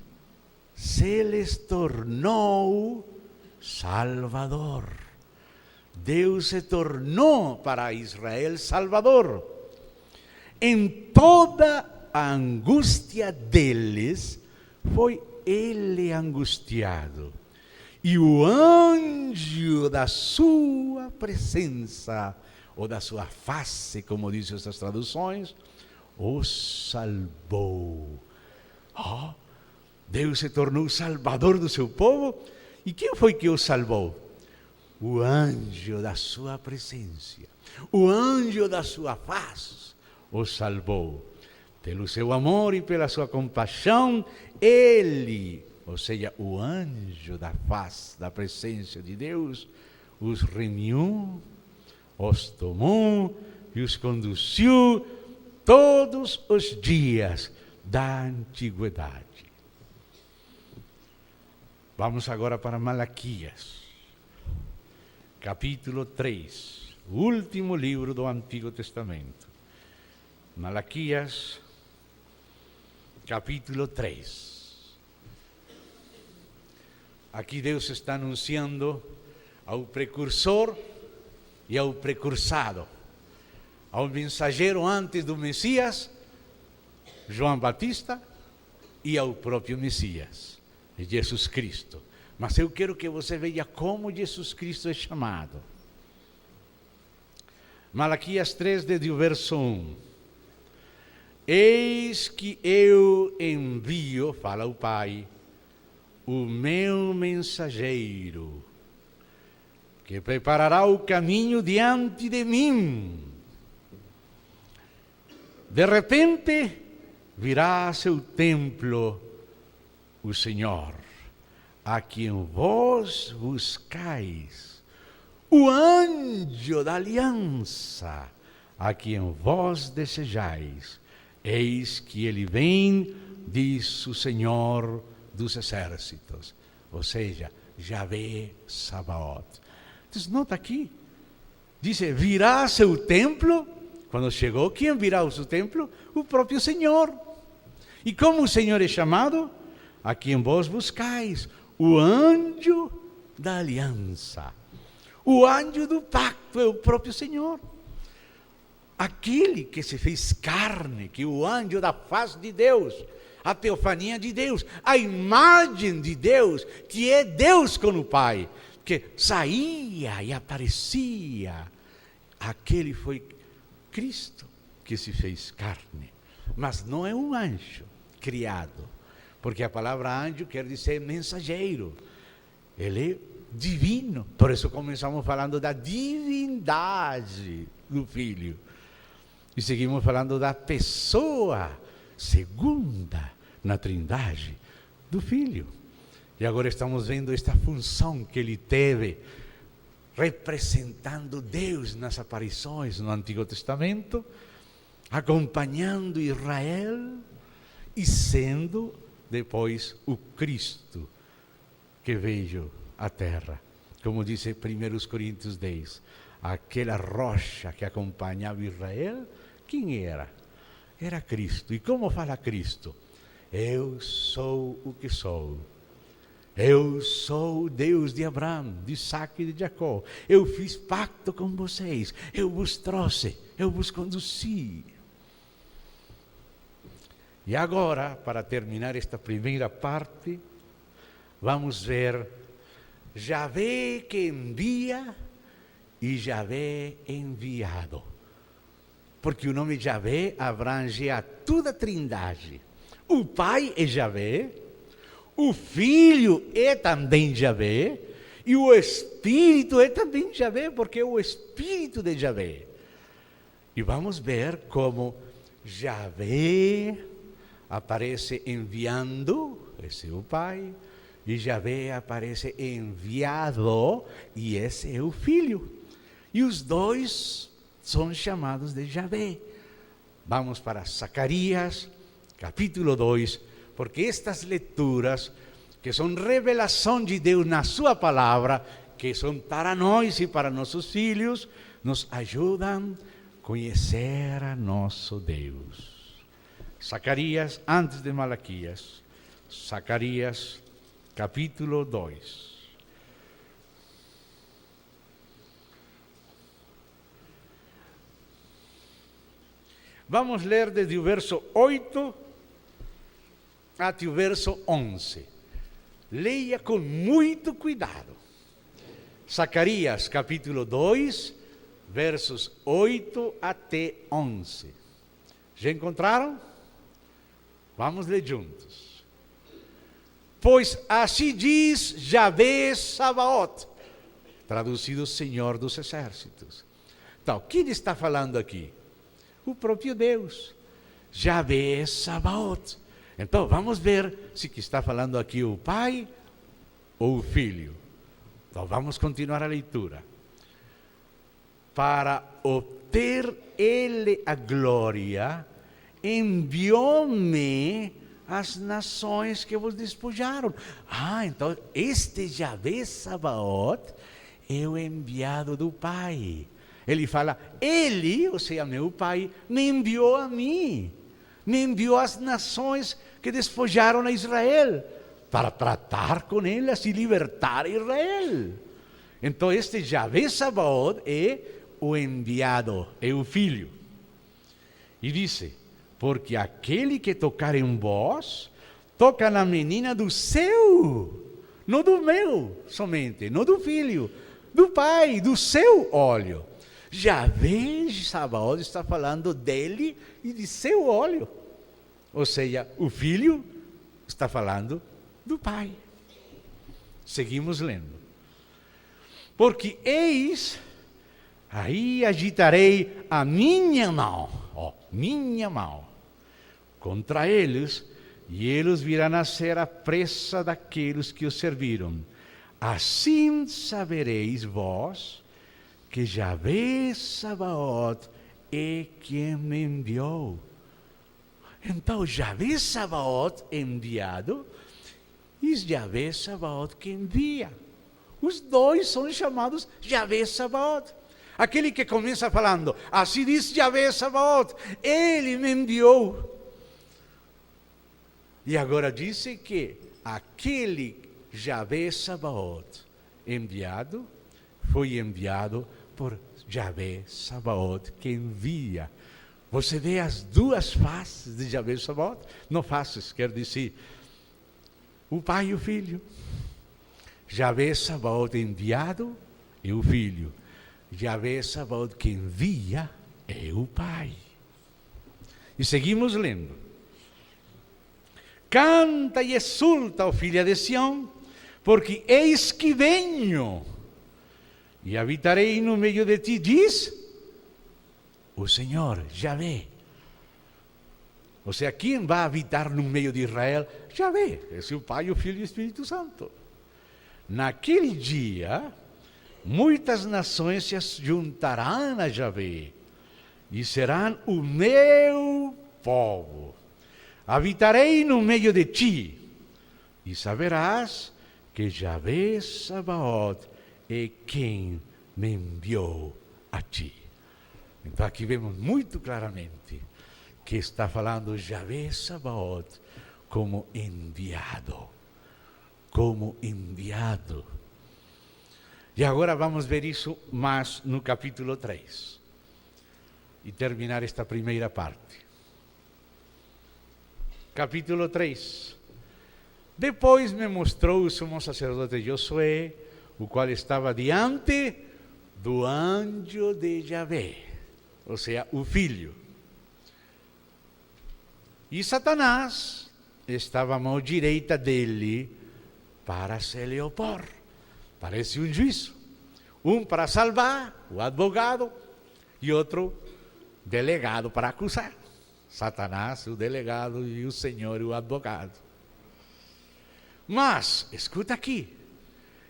se lhes tornou Salvador. Deus se tornou para Israel Salvador. Em toda a angústia deles, foi ele angustiado. E o anjo da sua presença, ou da sua face, como dizem essas traduções, o salvou. Oh, Deus se tornou o salvador do seu povo. E quem foi que o salvou? O anjo da sua presença, o anjo da sua face o salvou. Pelo seu amor e pela sua compaixão, ele, ou seja, o anjo da face, da presença de Deus, os remiu, os tomou e os conduziu todos os dias da antiguidade. Vamos agora para Malaquias, capítulo 3, o último livro do Antigo Testamento. Malaquias, capítulo 3. Aqui Deus está anunciando ao precursor e ao precursado, ao mensageiro antes do Messias, João Batista, e ao próprio Messias, Jesus Cristo. Mas eu quero que você veja como Jesus Cristo é chamado. Malaquias 3, desde o verso 1. Eis que eu envio, fala o Pai, o meu mensageiro, que preparará o caminho diante de mim. De repente, virá a seu templo o Senhor, a quem vós buscais, o anjo da aliança, a quem vós desejais. Eis que ele vem, diz o Senhor dos exércitos, ou seja, Javé Sabaoth. Então, nota aqui, diz, virá a seu templo. Quando chegou, quem virá ao seu templo? O próprio Senhor. E como o Senhor é chamado? A quem vós buscais, o anjo da aliança. O anjo do pacto é o próprio Senhor. Aquele que se fez carne, que é o anjo da face de Deus, a teofania de Deus, a imagem de Deus, que é Deus com o Pai, que saía e aparecia. Aquele foi Cristo que se fez carne, mas não é um anjo criado, porque a palavra anjo quer dizer mensageiro. Ele é divino, por isso começamos falando da divindade do Filho. E seguimos falando da pessoa segunda na Trindade, do Filho. E agora estamos vendo esta função que ele teve, representando Deus nas aparições no Antigo Testamento, acompanhando Israel e sendo depois o Cristo que veio à terra. Como diz 1 Coríntios 10, aquela rocha que acompanhava Israel, quem era? Era Cristo. E como fala Cristo? Eu sou o que sou. Eu sou o Deus de Abraão, de Isaac e de Jacó. Eu fiz pacto com vocês. Eu vos trouxe, eu vos conduzi. E agora, para terminar esta primeira parte, vamos ver Javé que envia e Javé enviado. Porque o nome Javé abrange a toda a Trindade. O Pai é Javé, o Filho é também Javé, e o Espírito é também Javé, porque é o Espírito de Javé. E vamos ver como Javé aparece enviando, esse é o Pai, e Javé aparece enviado, e esse é o Filho. E os dois são chamados de Javé. Vamos para Zacarias, capítulo 2, porque estas leituras, que são revelação de Deus na sua palavra, que são para nós e para nossos filhos, nos ajudam a conhecer a nosso Deus. Zacarias, antes de Malaquias, Zacarias, capítulo 2. Vamos ler desde o verso 8 até o verso 11. Leia com muito cuidado. Zacarias, capítulo 2, versos 8 até 11. Já encontraram? Vamos ler juntos. Pois assim diz Javé Sabaoth, traduzido Senhor dos Exércitos. Então, quem está falando aqui? O próprio Deus. Javé Sabaoth. Então, vamos ver se que está falando aqui o Pai ou o Filho. Então, vamos continuar a leitura. Para obter Ele a glória, enviou-me as nações que vos despojaram. Então, este Javé Sabaoth é o enviado do Pai. Ele fala, ele, ou seja, meu Pai, me enviou a mim. Me enviou às nações que despojaram a Israel, para tratar com elas e libertar Israel. Então, este Javé Sabaoth é o enviado, é o Filho. E disse, porque aquele que tocar em vós, toca na menina do seu, não do meu somente, não do Filho, do Pai, do seu óleo. Javé Sabaoth está falando dele e de seu óleo. Ou seja, o Filho está falando do Pai. Seguimos lendo. Porque eis, aí agitarei a minha mão, contra eles, e eles virão a ser a presa daqueles que os serviram. Assim sabereis vós que Javé Sabaoth é quem me enviou. Então, Javé Sabaoth enviado e Javé Sabaoth que envia. Os dois são chamados Javé Sabaoth. Aquele que começa falando, assim diz Javé Sabaoth, ele me enviou. E agora disse que aquele Javé Sabaoth enviado, foi enviado por Javé Sabaoth que envia. Você vê as duas faces de Javé Sabaoth? Não faces, quer dizer, o Pai e o Filho. Javé Sabaoth enviado é o Filho. Javé Sabaoth que envia é o Pai. E seguimos lendo. Canta e exulta, ó filha de Sião, porque eis que venho e habitarei no meio de ti, diz o Senhor, Yahvé. Ou seja, quem vai habitar no meio de Israel? Yahvé, é o Pai, o Filho e o Espírito Santo. Naquele dia, muitas nações se juntarão a Yahvé e serão o meu povo. Habitarei no meio de ti e saberás que Yahvé Sabaoth é quem me enviou a ti. Então aqui vemos muito claramente que está falando Yahvé Sabaoth como enviado. Como enviado. E agora vamos ver isso mais no capítulo 3. E terminar esta primeira parte. Capítulo 3. Depois me mostrou o sumo sacerdote Josué, o qual estava diante do anjo de Yahvé, ou seja, o Filho. E Satanás estava à mão direita dele para se lhe opor. Parece um juízo. Um para salvar, o advogado, e outro delegado para acusar. Satanás, o delegado, e o Senhor, o advogado. Mas, escuta aqui,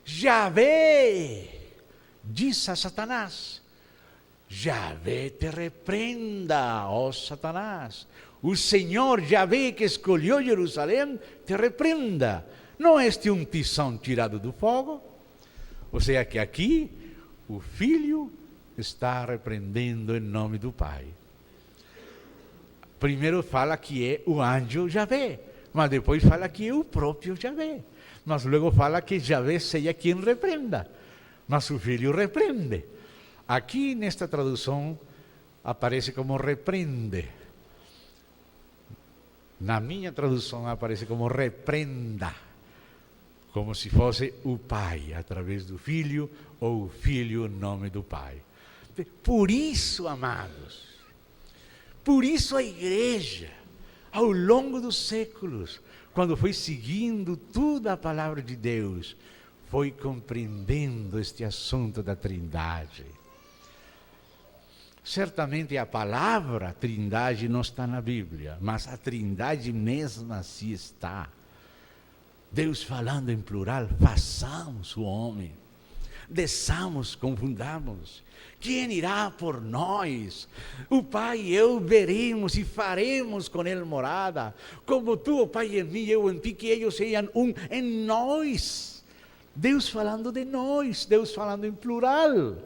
Yahvé disse a Satanás: Yahvé te repreenda, ó Satanás. O Senhor Yahvé que escolheu Jerusalém te repreenda. Não é este um tição tirado do fogo? Ou seja, que aqui o Filho está repreendendo em nome do Pai. Primeiro fala que é o anjo Yahvé, mas depois fala que é o próprio Yahvé. Mas logo fala que Yahvé seja quem repreenda, mas o Filho repreende. Aqui nesta tradução aparece como repreende. Na minha tradução aparece como repreenda, como se fosse o Pai, através do Filho, ou o Filho em nome do Pai. Por isso, amados, por isso a igreja, ao longo dos séculos, quando foi seguindo toda a palavra de Deus, foi compreendendo este assunto da Trindade. Certamente a palavra Trindade não está na Bíblia, mas a Trindade mesma assim está. Deus falando em plural, façamos o homem, desçamos, confundamos. Quem irá por nós? O Pai e eu veremos e faremos com ele morada. Como tu, o Pai, em mim, eu em ti, que eles sejam um em nós. Deus falando de nós, Deus falando em plural.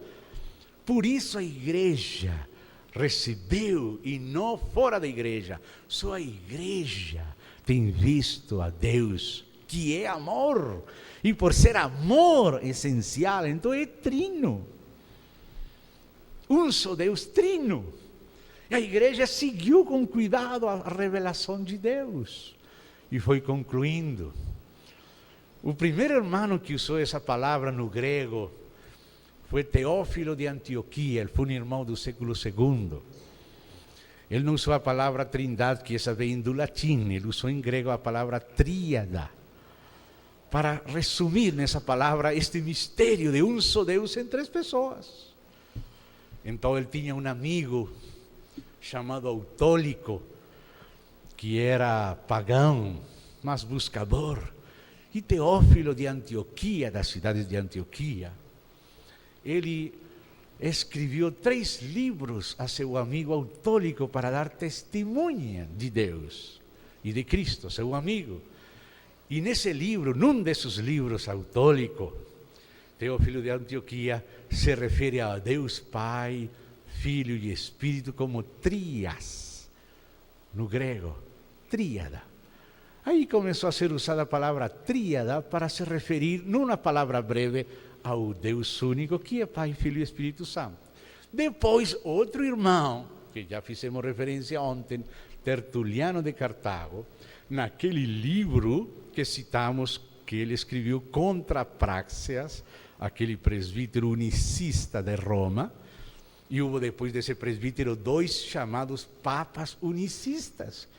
Por isso a igreja recebeu, e não fora da igreja, só a igreja tem visto a Deus, que é amor, e por ser amor essencial, então é trino. Um só Deus trino. E a igreja seguiu com cuidado a revelação de Deus, e foi concluindo. O primeiro irmão que usou essa palavra no grego foi Teófilo de Antioquia, ele foi um irmão do século II. Ele não usou a palavra trindade, que essa vem do latim, ele usou em grego a palavra tríada, para resumir nessa palavra este mistério de um só Deus em três pessoas. Então ele tinha um amigo chamado Autólico, que era pagão, mas buscador, e Teófilo de Antioquia, da cidade de Antioquia. Ele escreveu 3 livros a seu amigo Autólico para dar testemunha de Deus e de Cristo, seu amigo. E nesse livro, num desses livros, Autólico, Teófilo de Antioquia se refere a Deus Pai, Filho e Espírito como trías, no grego, tríada. Aí começou a ser usada a palavra tríada para se referir, numa palavra breve, ao Deus único, que é Pai, Filho e Espírito Santo. Depois, outro irmão, que já fizemos referência ontem, Tertuliano de Cartago, naquele livro que citamos, que ele escreveu contra Práxias, aquele presbítero unicista de Roma, e houve depois desse presbítero 2 chamados papas unicistas,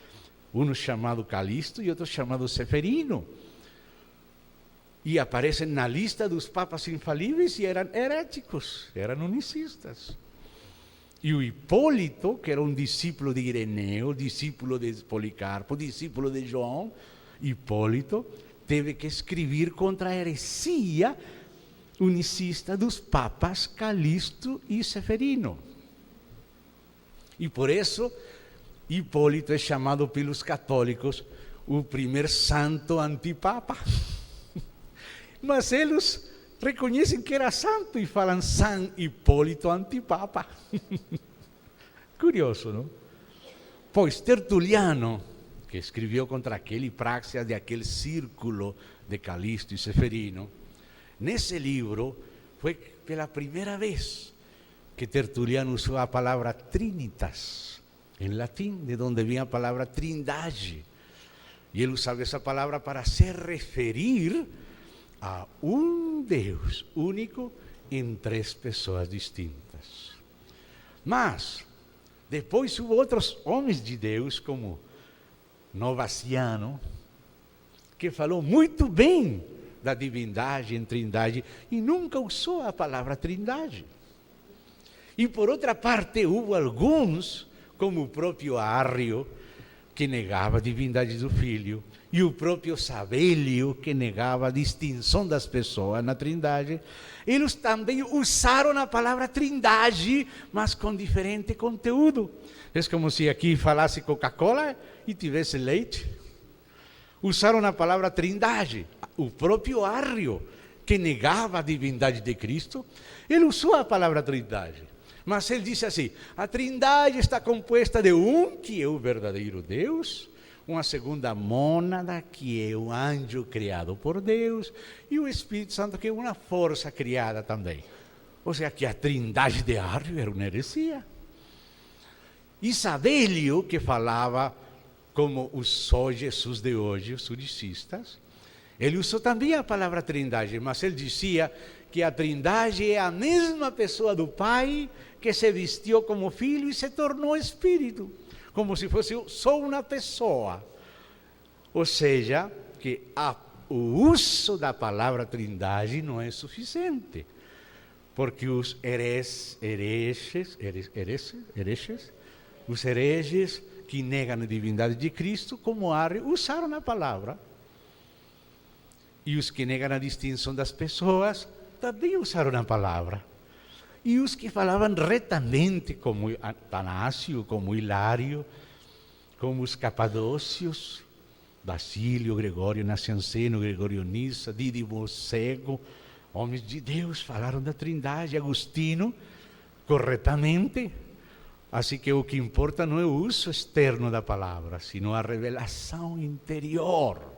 um chamado Calixto e outro chamado Seferino. E aparecem na lista dos papas infalíveis e eram heréticos, eram unicistas. E o Hipólito, que era um discípulo de Ireneu, discípulo de Policarpo, discípulo de João, Hipólito teve que escrever contra a heresia unicista dos papas Calixto e Severino. E por isso, Hipólito é chamado pelos católicos o primeiro santo antipapa. Mas eles reconhecem que era santo e falam San Hipólito antipapa. Curioso, não? Pois Tertuliano, que escreveu contra aquele praxis de aquele círculo de Calixto e Severino, nesse livro foi pela primeira vez que Tertuliano usou a palavra trinitas, em latim, de onde vem a palavra trindade. E ele usava essa palavra para se referir a um Deus único em três pessoas distintas. Mas, depois houve outros homens de Deus, como Novaciano, que falou muito bem da divindade em trindade e nunca usou a palavra trindade. E por outra parte, houve alguns, como o próprio Arrio, que negava a divindade do Filho, e o próprio Sabélio, que negava a distinção das pessoas na trindade. Eles também usaram a palavra trindade, mas com diferente conteúdo. É como se aqui falasse Coca-Cola e tivesse leite. Usaram a palavra trindade. O próprio Arrio, que negava a divindade de Cristo, ele usou a palavra trindade. Mas ele disse assim: a trindade está composta de um, que é o verdadeiro Deus, uma segunda mônada, que é o anjo criado por Deus, e o Espírito Santo, que é uma força criada também. Ou seja, que a trindade de Arrio era uma heresia. Sabélio, que falava como usou Jesus de hoje, os suricistas, ele usou também a palavra trindade, mas ele dizia que a trindade é a mesma pessoa do Pai que se vestiu como filho e se tornou espírito, como se fosse só uma pessoa. Ou seja, que o uso da palavra trindade não é suficiente, porque os hereges, que negam a divindade de Cristo, como Arrio, usaram a palavra. E os que negam a distinção das pessoas também usaram a palavra. E os que falavam retamente, como Atanásio, como Hilário, como os capadócios, Basílio, Gregório Nacianceno, Gregório Nissa, Dídimo Cego, homens de Deus, falaram da trindade. Agostinho, corretamente. Assim que o que importa não é o uso externo da palavra, sino a revelação interior.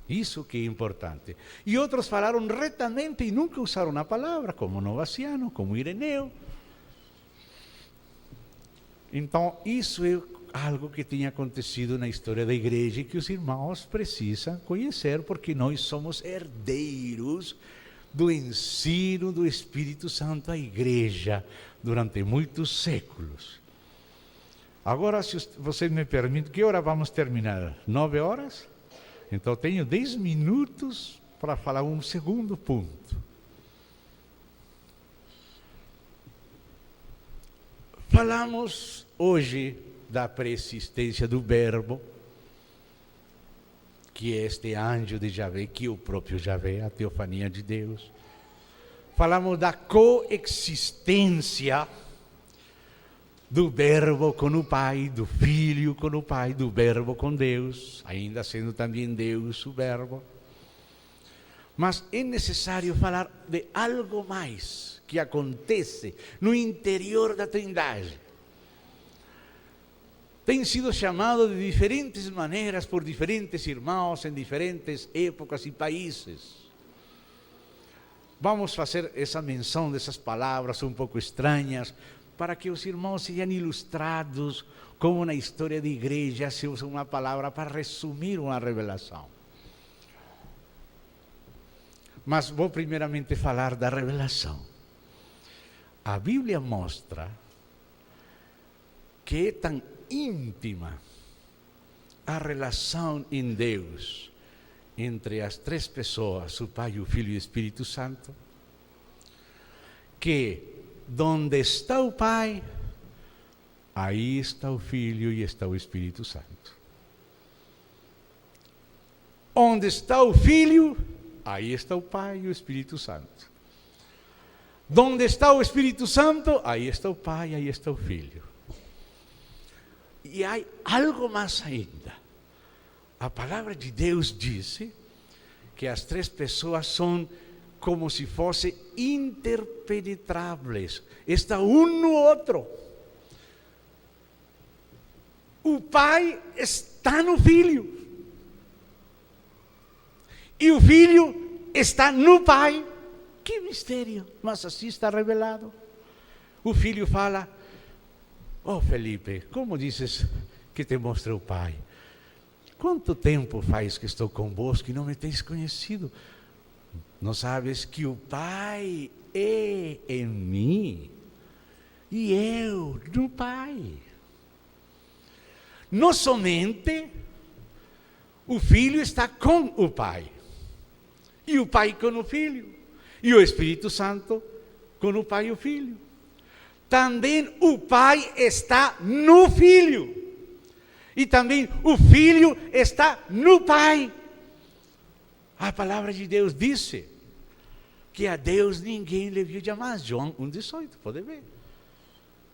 Isso que é importante. E outros falaram retamente e nunca usaram a palavra, como Novaciano, como Ireneu. Então, isso é algo que tinha acontecido na história da igreja e que os irmãos precisam conhecer, porque nós somos herdeiros do ensino do Espírito Santo à igreja durante muitos séculos. Agora, se vocês me permitem, que hora vamos terminar? 9 horas? Então, tenho 10 minutos para falar um segundo ponto. Falamos hoje da preexistência do Verbo, que é este anjo de Javé, que é o próprio Javé, a teofania de Deus. Falamos da coexistência do Verbo com o Pai, do Filho com o Pai, do Verbo com Deus, ainda sendo também Deus o Verbo. Mas é necessário falar de algo mais que acontece no interior da Trindade. Tem sido chamado de diferentes maneiras por diferentes irmãos em diferentes épocas e países. Vamos fazer essa menção dessas palavras um pouco estranhas, para que os irmãos sejam ilustrados como na história da igreja se usa uma palavra para resumir uma revelação. Mas vou primeiramente falar da revelação. A Bíblia mostra que é tão íntima a relação em Deus entre as três pessoas, o Pai, o Filho e o Espírito Santo, que Donde está o Pai, aí está o Filho e está o Espírito Santo. Onde está o Filho, aí está o Pai e o Espírito Santo. Donde está o Espírito Santo, aí está o Pai, aí está o Filho. E há algo mais ainda. A palavra de Deus diz que as três pessoas são como se fossem interpenetráveis. Está um no outro. O Pai está no Filho. E o Filho está no Pai. Que mistério, mas assim está revelado. O Filho fala: "Oh Felipe, como dizes que te mostra o Pai? Quanto tempo faz que estou convosco e não me tens conhecido? Não sabes que o Pai é em mim e eu no Pai?" Não somente o Filho está com o Pai, e o Pai com o Filho, e o Espírito Santo com o Pai e o Filho. Também o Pai está no Filho. E também o Filho está no Pai. A palavra de Deus disse que a Deus ninguém lhe viu jamais. João 1,18, pode ver.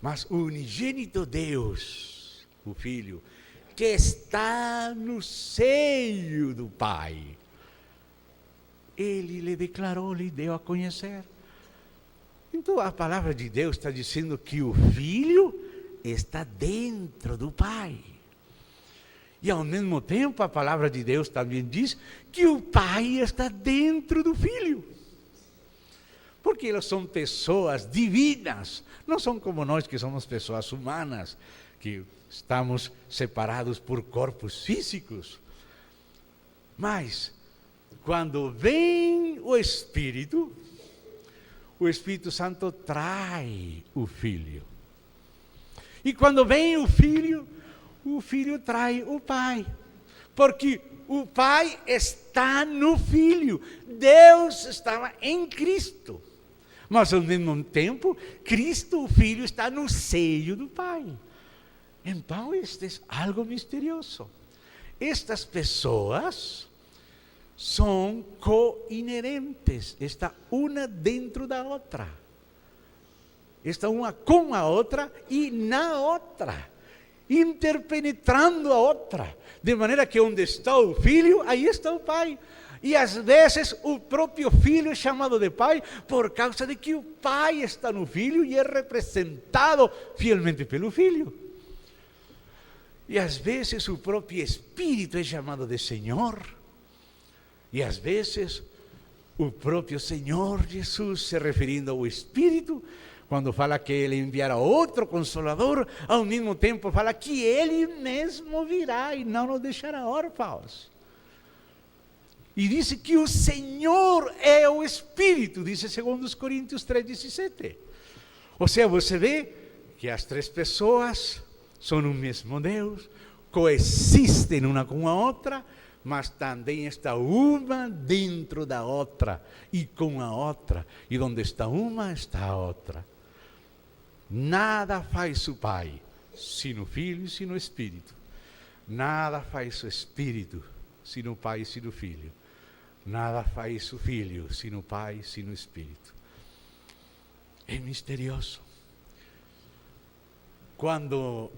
Mas o unigênito Deus, o Filho, que está no seio do Pai, Ele lhe declarou, lhe deu a conhecer. Então a palavra de Deus está dizendo que o Filho está dentro do Pai. E ao mesmo tempo a palavra de Deus também diz que o Pai está dentro do Filho. Porque eles são pessoas divinas, não são como nós que somos pessoas humanas, que estamos separados por corpos físicos. Mas quando vem o Espírito Santo traz o Filho. E quando vem o Filho traz o Pai. Porque o Pai está no Filho. Deus estava em Cristo. Mas ao mesmo tempo, Cristo, o Filho, está no seio do Pai. Então, este é algo misterioso. Estas pessoas são co-inerentes, está uma dentro da outra, está uma com a outra e na outra, interpenetrando a outra, de maneira que onde está o Filho, aí está o Pai. E às vezes o próprio Filho é chamado de Pai por causa de que o Pai está no Filho e é representado fielmente pelo Filho. E às vezes o próprio Espírito é chamado de Senhor. E às vezes o próprio Senhor Jesus, se referindo ao Espírito, quando fala que Ele enviará outro Consolador, ao mesmo tempo fala que Ele mesmo virá e não nos deixará órfãos. E diz que o Senhor é o Espírito, diz 2 Coríntios 3,17. Ou seja, você vê que as três pessoas são o mesmo Deus, coexistem uma com a outra, mas também está uma dentro da outra e com a outra. E onde está uma, está a outra. Nada faz o Pai sem o Filho e sem o Espírito. Nada faz o Espírito sem o Pai e sem o Filho. Nada faz o Filho sem o Pai e sem o Espírito. É misterioso. Quando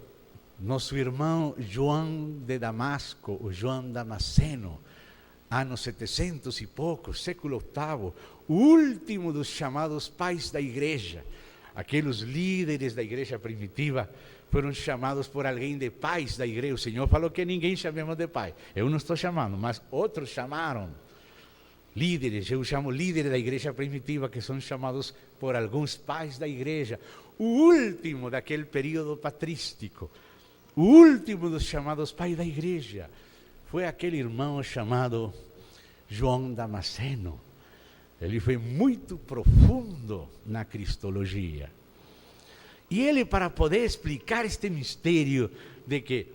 nosso irmão João de Damasco, o João Damasceno, anos 700 e pouco, século VIII, o último dos chamados pais da igreja, aqueles líderes da igreja primitiva, foram chamados por alguém de pais da igreja. O Senhor falou que ninguém chamemos de pai. Eu não estou chamando, mas outros chamaram. Líderes, eu chamo líderes da igreja primitiva, que são chamados por alguns pais da igreja. O último daquele período patrístico, o último dos chamados pais da igreja, foi aquele irmão chamado João Damasceno. Ele foi muito profundo na cristologia. E ele, para poder explicar este mistério de que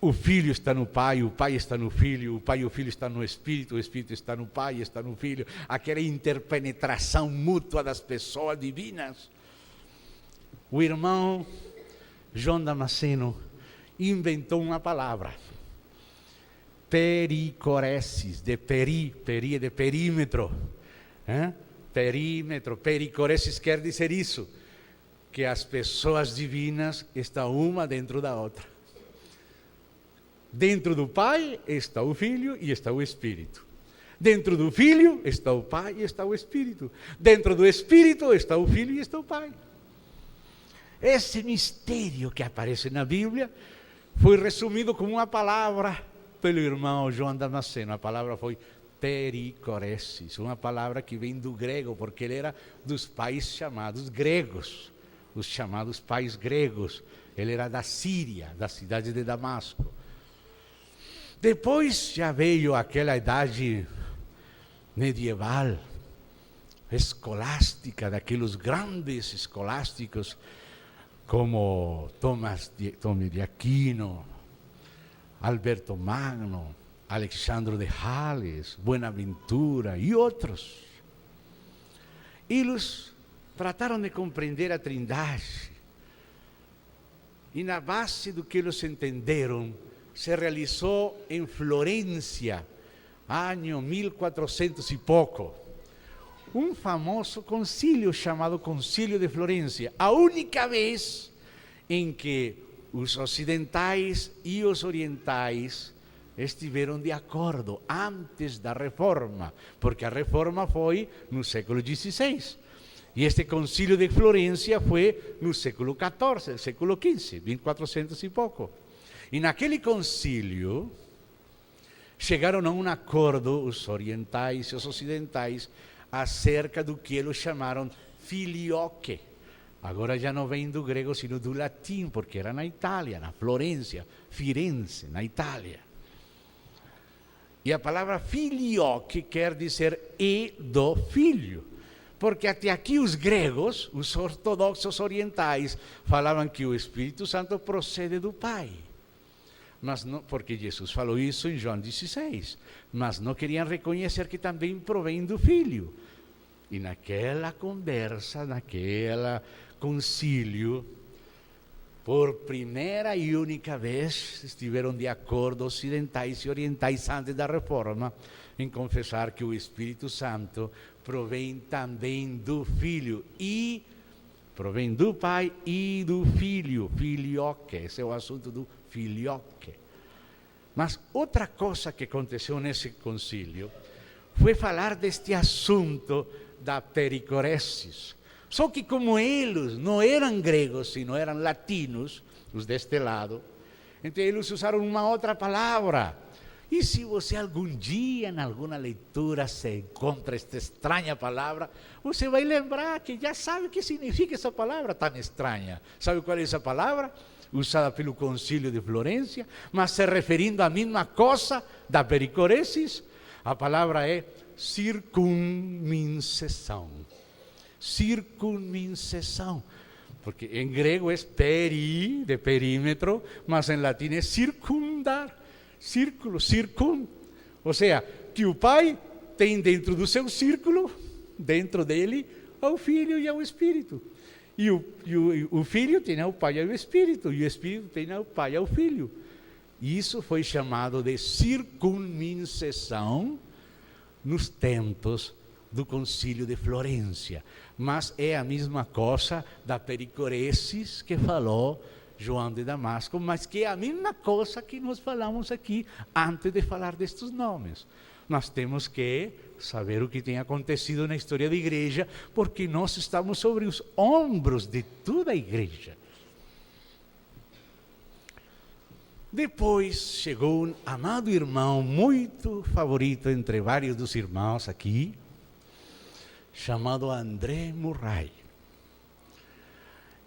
o Filho está no Pai, o Pai está no Filho, o Pai e o Filho estão no Espírito, o Espírito está no Pai, está no Filho, aquela interpenetração mútua das pessoas divinas, o irmão João Damasceno inventou uma palavra, pericoresis, de peri é de perímetro, perímetro, pericoresis quer dizer isso, que as pessoas divinas estão uma dentro da outra. Dentro do Pai está o Filho e está o Espírito. Dentro do Filho está o Pai e está o Espírito. Dentro do Espírito está o Filho e está o Pai. Esse mistério que aparece na Bíblia foi resumido com uma palavra pelo irmão João Damasceno. A palavra foi pericoresis, uma palavra que vem do grego, porque ele era dos pais chamados gregos, os chamados pais gregos. Ele era da Síria, da cidade de Damasco. Depois já veio aquela idade medieval, escolástica, daqueles grandes escolásticos como Tomás de Aquino, Alberto Magno, Alexandre de Hales, Buenaventura e outros. Eles trataram de compreender a Trindade e na base do que eles entenderam, se realizou em Florença, ano 1400 e pouco, um famoso concílio chamado Concílio de Florença, a única vez em que os ocidentais e os orientais estiveram de acordo antes da reforma, porque a reforma foi no século XVI. E este concílio de Florença foi no século XIV, século XV, 1400 e pouco. E naquele concílio chegaram a um acordo os orientais e os ocidentais acerca do que eles chamaram filioque. Agora já não vem do grego, sino do latim, porque era na Itália, na Florença, Firenze, na Itália. E a palavra filioque quer dizer e do filho. Porque até aqui os gregos, os ortodoxos orientais, falavam que o Espírito Santo procede do Pai. Mas não, porque Jesus falou isso em João 16, mas não queriam reconhecer que também provém do Filho. E naquela conversa, naquele concílio, por primeira e única vez, estiveram de acordo ocidentais e orientais antes da reforma, em confessar que o Espírito Santo provém também do Filho e provém do Pai e do Filho, filioque, esse é o assunto do filioque. Mas outra coisa que aconteceu nesse concílio foi falar deste assunto da pericoresis. Só que como eles não eram gregos, sino eram latinos, os deste lado, então eles usaram uma outra palavra. E se você algum dia, em alguma leitura, se encontra esta estranha palavra, você vai lembrar que já sabe o que significa essa palavra tão estranha. Sabe qual é essa palavra? Usada pelo Concílio de Florença, mas se referindo à mesma coisa da pericoresis, a palavra é circunminceção. Circunminceção. Porque em grego é peri, de perímetro, mas em latim é circundar. Círculo, circum. Ou seja, que o Pai tem dentro do seu círculo, dentro dele, ao Filho e ao Espírito. E o Filho tem ao Pai e ao Espírito, e o Espírito tem ao Pai e ao Filho. E isso foi chamado de circunminceção nos tempos do Concílio de Florença. Mas é a mesma coisa da pericoresis que falou João de Damasco, mas que é a mesma coisa que nós falamos aqui antes de falar destes nomes. Nós temos que saber o que tem acontecido na história da igreja, porque nós estamos sobre os ombros de toda a igreja. Depois chegou um amado irmão, muito favorito entre vários dos irmãos aqui, chamado André Murray.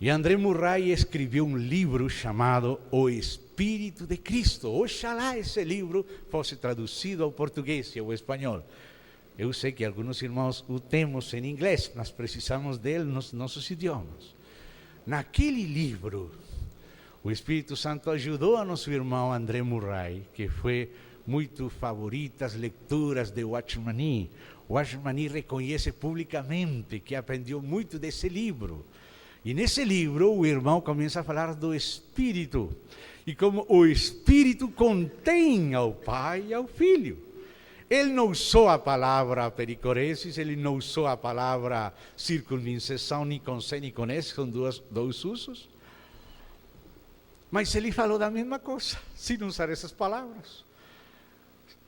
E André Murray escreveu um livro chamado O Espírito de Cristo. Oxalá esse livro fosse traduzido ao português e ao espanhol. Eu sei que alguns irmãos o temos em inglês, mas precisamos dele nos nossos idiomas. Naquele livro, o Espírito Santo ajudou a nosso irmão André Murray, que foi muito favorito às leituras de Watchman Nee. Watchman Nee reconhece publicamente que aprendeu muito desse livro. E nesse livro o irmão começa a falar do Espírito. E como o Espírito contém ao Pai e ao Filho. Ele não usou a palavra pericoresis, ele não usou a palavra circuncisão, nem com C, nem com S, são dois usos. Mas ele falou da mesma coisa, sem usar essas palavras.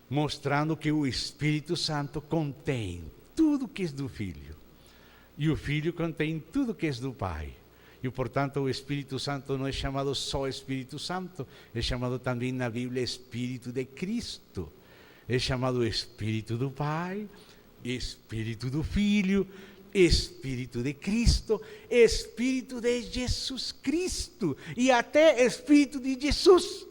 Mostrando que o Espírito Santo contém tudo que é do Filho. E o Filho contém tudo que é do Pai. E, portanto, o Espírito Santo não é chamado só Espírito Santo, é chamado também na Bíblia Espírito de Cristo. É chamado Espírito do Pai, Espírito do Filho, Espírito de Cristo, Espírito de Jesus Cristo e até Espírito de Jesus.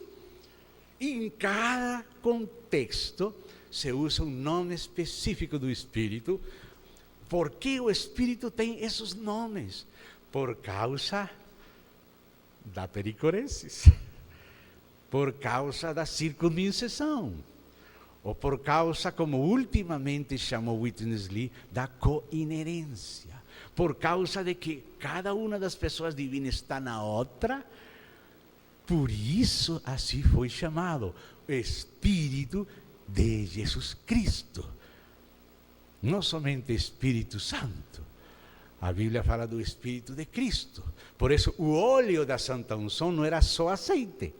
E em cada contexto se usa um nome específico do Espírito. Por que o Espírito tem esses nomes? Por causa da pericoresis, por causa da circuncisão, ou por causa, como ultimamente chamou Witness Lee, da coinerência. Por causa de que cada uma das pessoas divinas está na outra, por isso assim foi chamado Espírito de Jesus Cristo. Não somente Espírito Santo. A Bíblia fala do Espírito de Cristo. Por isso o óleo da Santa Unção não era só azeite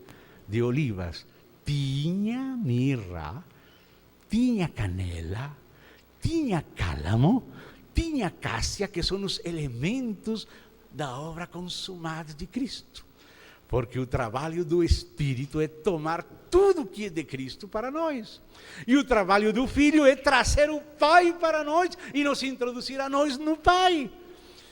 de olivas. Tinha mirra, tinha canela, tinha cálamo, tinha cássia, que são os elementos da obra consumada de Cristo. Porque o trabalho do Espírito é tomar tudo que é de Cristo para nós. E o trabalho do Filho é trazer o Pai para nós e nos introduzir a nós no Pai.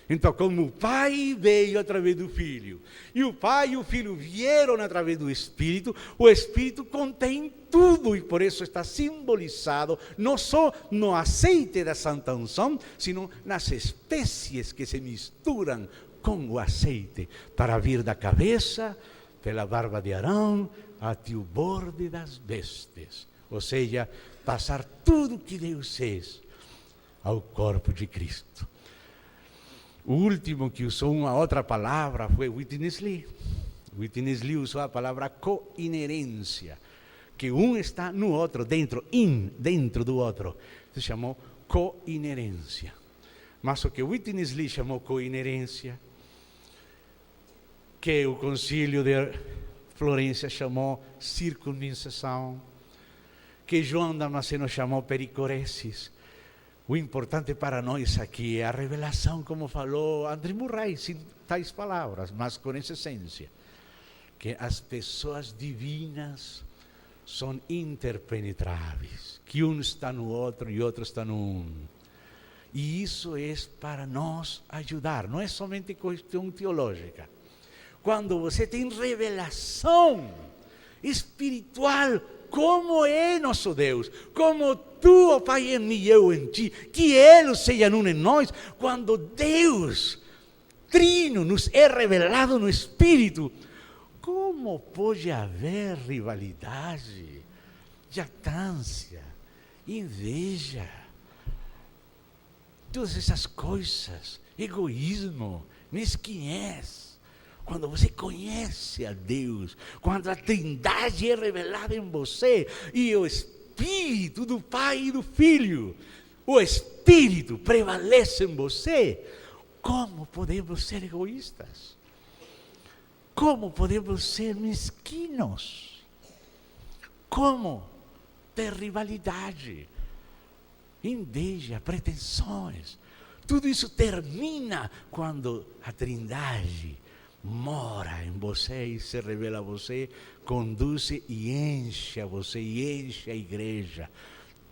Então, como o Pai veio através do Filho, e o Pai e o Filho vieram através do Espírito, o Espírito contém tudo, e por isso está simbolizado não só no azeite da Santa Unção, sino nas espécies que se misturam com o azeite, para vir da cabeça, pela barba de Arão, até o borde das vestes. Ou seja, passar tudo que Deus é ao corpo de Cristo. O último que usou uma outra palavra foi Witness Lee. Witness Lee usou a palavra coinerência, que um está no outro, dentro do outro. Se chamou coinerência. Mas o que Witness Lee chamou coinerência, que o concílio de Florência chamou circuncisão, que João Damasceno chamou pericoresis. O importante para nós aqui é a revelação, como falou André Murray, sem tais palavras, mas com essa essência, que as pessoas divinas são interpenetráveis, que um está no outro e outro está no um. E isso é para nos ajudar, não é somente questão teológica. Quando você tem revelação espiritual, como é nosso Deus, como tu, ó Pai, em mim e eu em ti, que eles sejam um em nós, quando Deus Trino nos é revelado no Espírito, como pode haver rivalidade, jactância, inveja, todas essas coisas, egoísmo, mesquinhez? Quando você conhece a Deus, quando a Trindade é revelada em você, e o Espírito do Pai e do Filho, o Espírito prevalece em você, como podemos ser egoístas? Como podemos ser mesquinos? Como ter rivalidade, inveja, pretensões? Tudo isso termina quando a Trindade mora em você e se revela a você, conduz e enche a você e enche a igreja.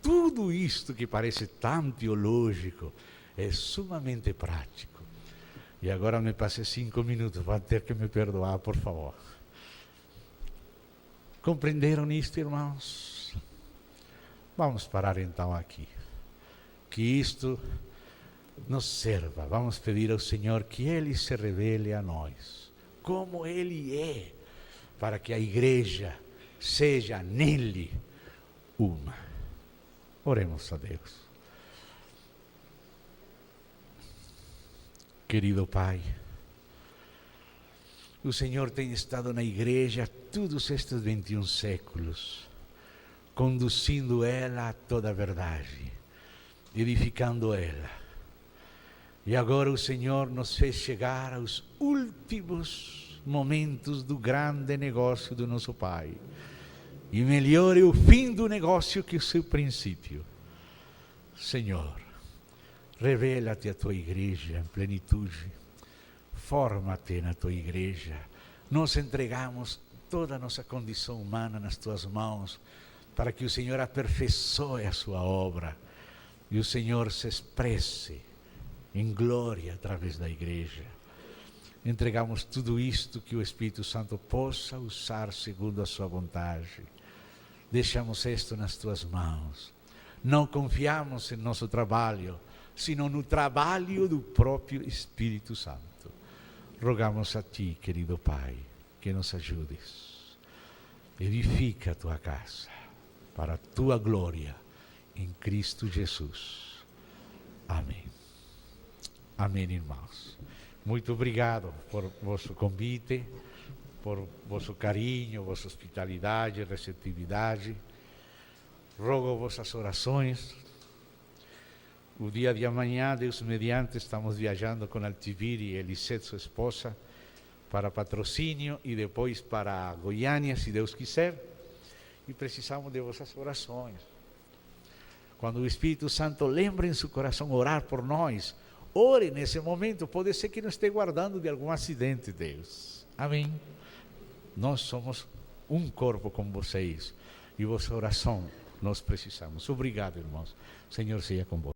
Tudo isto que parece tão teológico é sumamente prático. E agora me passei 5 minutos, vão ter que me perdoar, por favor. Compreenderam isto, irmãos? Vamos parar então aqui. Que isto nos serva. Vamos pedir ao Senhor que Ele se revele a nós, como Ele é, para que a igreja seja nele uma. Oremos a Deus. Querido Pai, O Senhor tem estado na igreja todos estes 21 séculos, conduzindo ela a toda a verdade, edificando ela. E agora o Senhor nos fez chegar aos últimos momentos do grande negócio do nosso Pai. E melhor é o fim do negócio que o seu princípio. Senhor, revela-te a tua igreja em plenitude. Forma-te na tua igreja. Nós entregamos toda a nossa condição humana nas tuas mãos, para que o Senhor aperfeiçoe a sua obra e o Senhor se expresse em glória através da igreja. Entregamos tudo isto, que o Espírito Santo possa usar segundo a sua vontade. Deixamos isto nas tuas mãos. Não confiamos em nosso trabalho, sino no trabalho do próprio Espírito Santo. Rogamos a ti, querido Pai, que nos ajudes. Edifica a tua casa para a tua glória em Cristo Jesus. Amém. Amém, irmãos. Muito obrigado por vosso convite, por vosso carinho, vossa hospitalidade e receptividade. Rogo vossas orações. O dia de amanhã, Deus mediante, estamos viajando com Altivir e Elisete, sua esposa, para Patrocínio e depois para Goiânia, se Deus quiser. E precisamos de vossas orações. Quando o Espírito Santo lembre em seu coração orar por nós, ore nesse momento. Pode ser que nos esteja guardando de algum acidente, Deus. Amém. Nós somos um corpo com vocês. E vossa oração nós precisamos. Obrigado, irmãos. O Senhor seja convosco.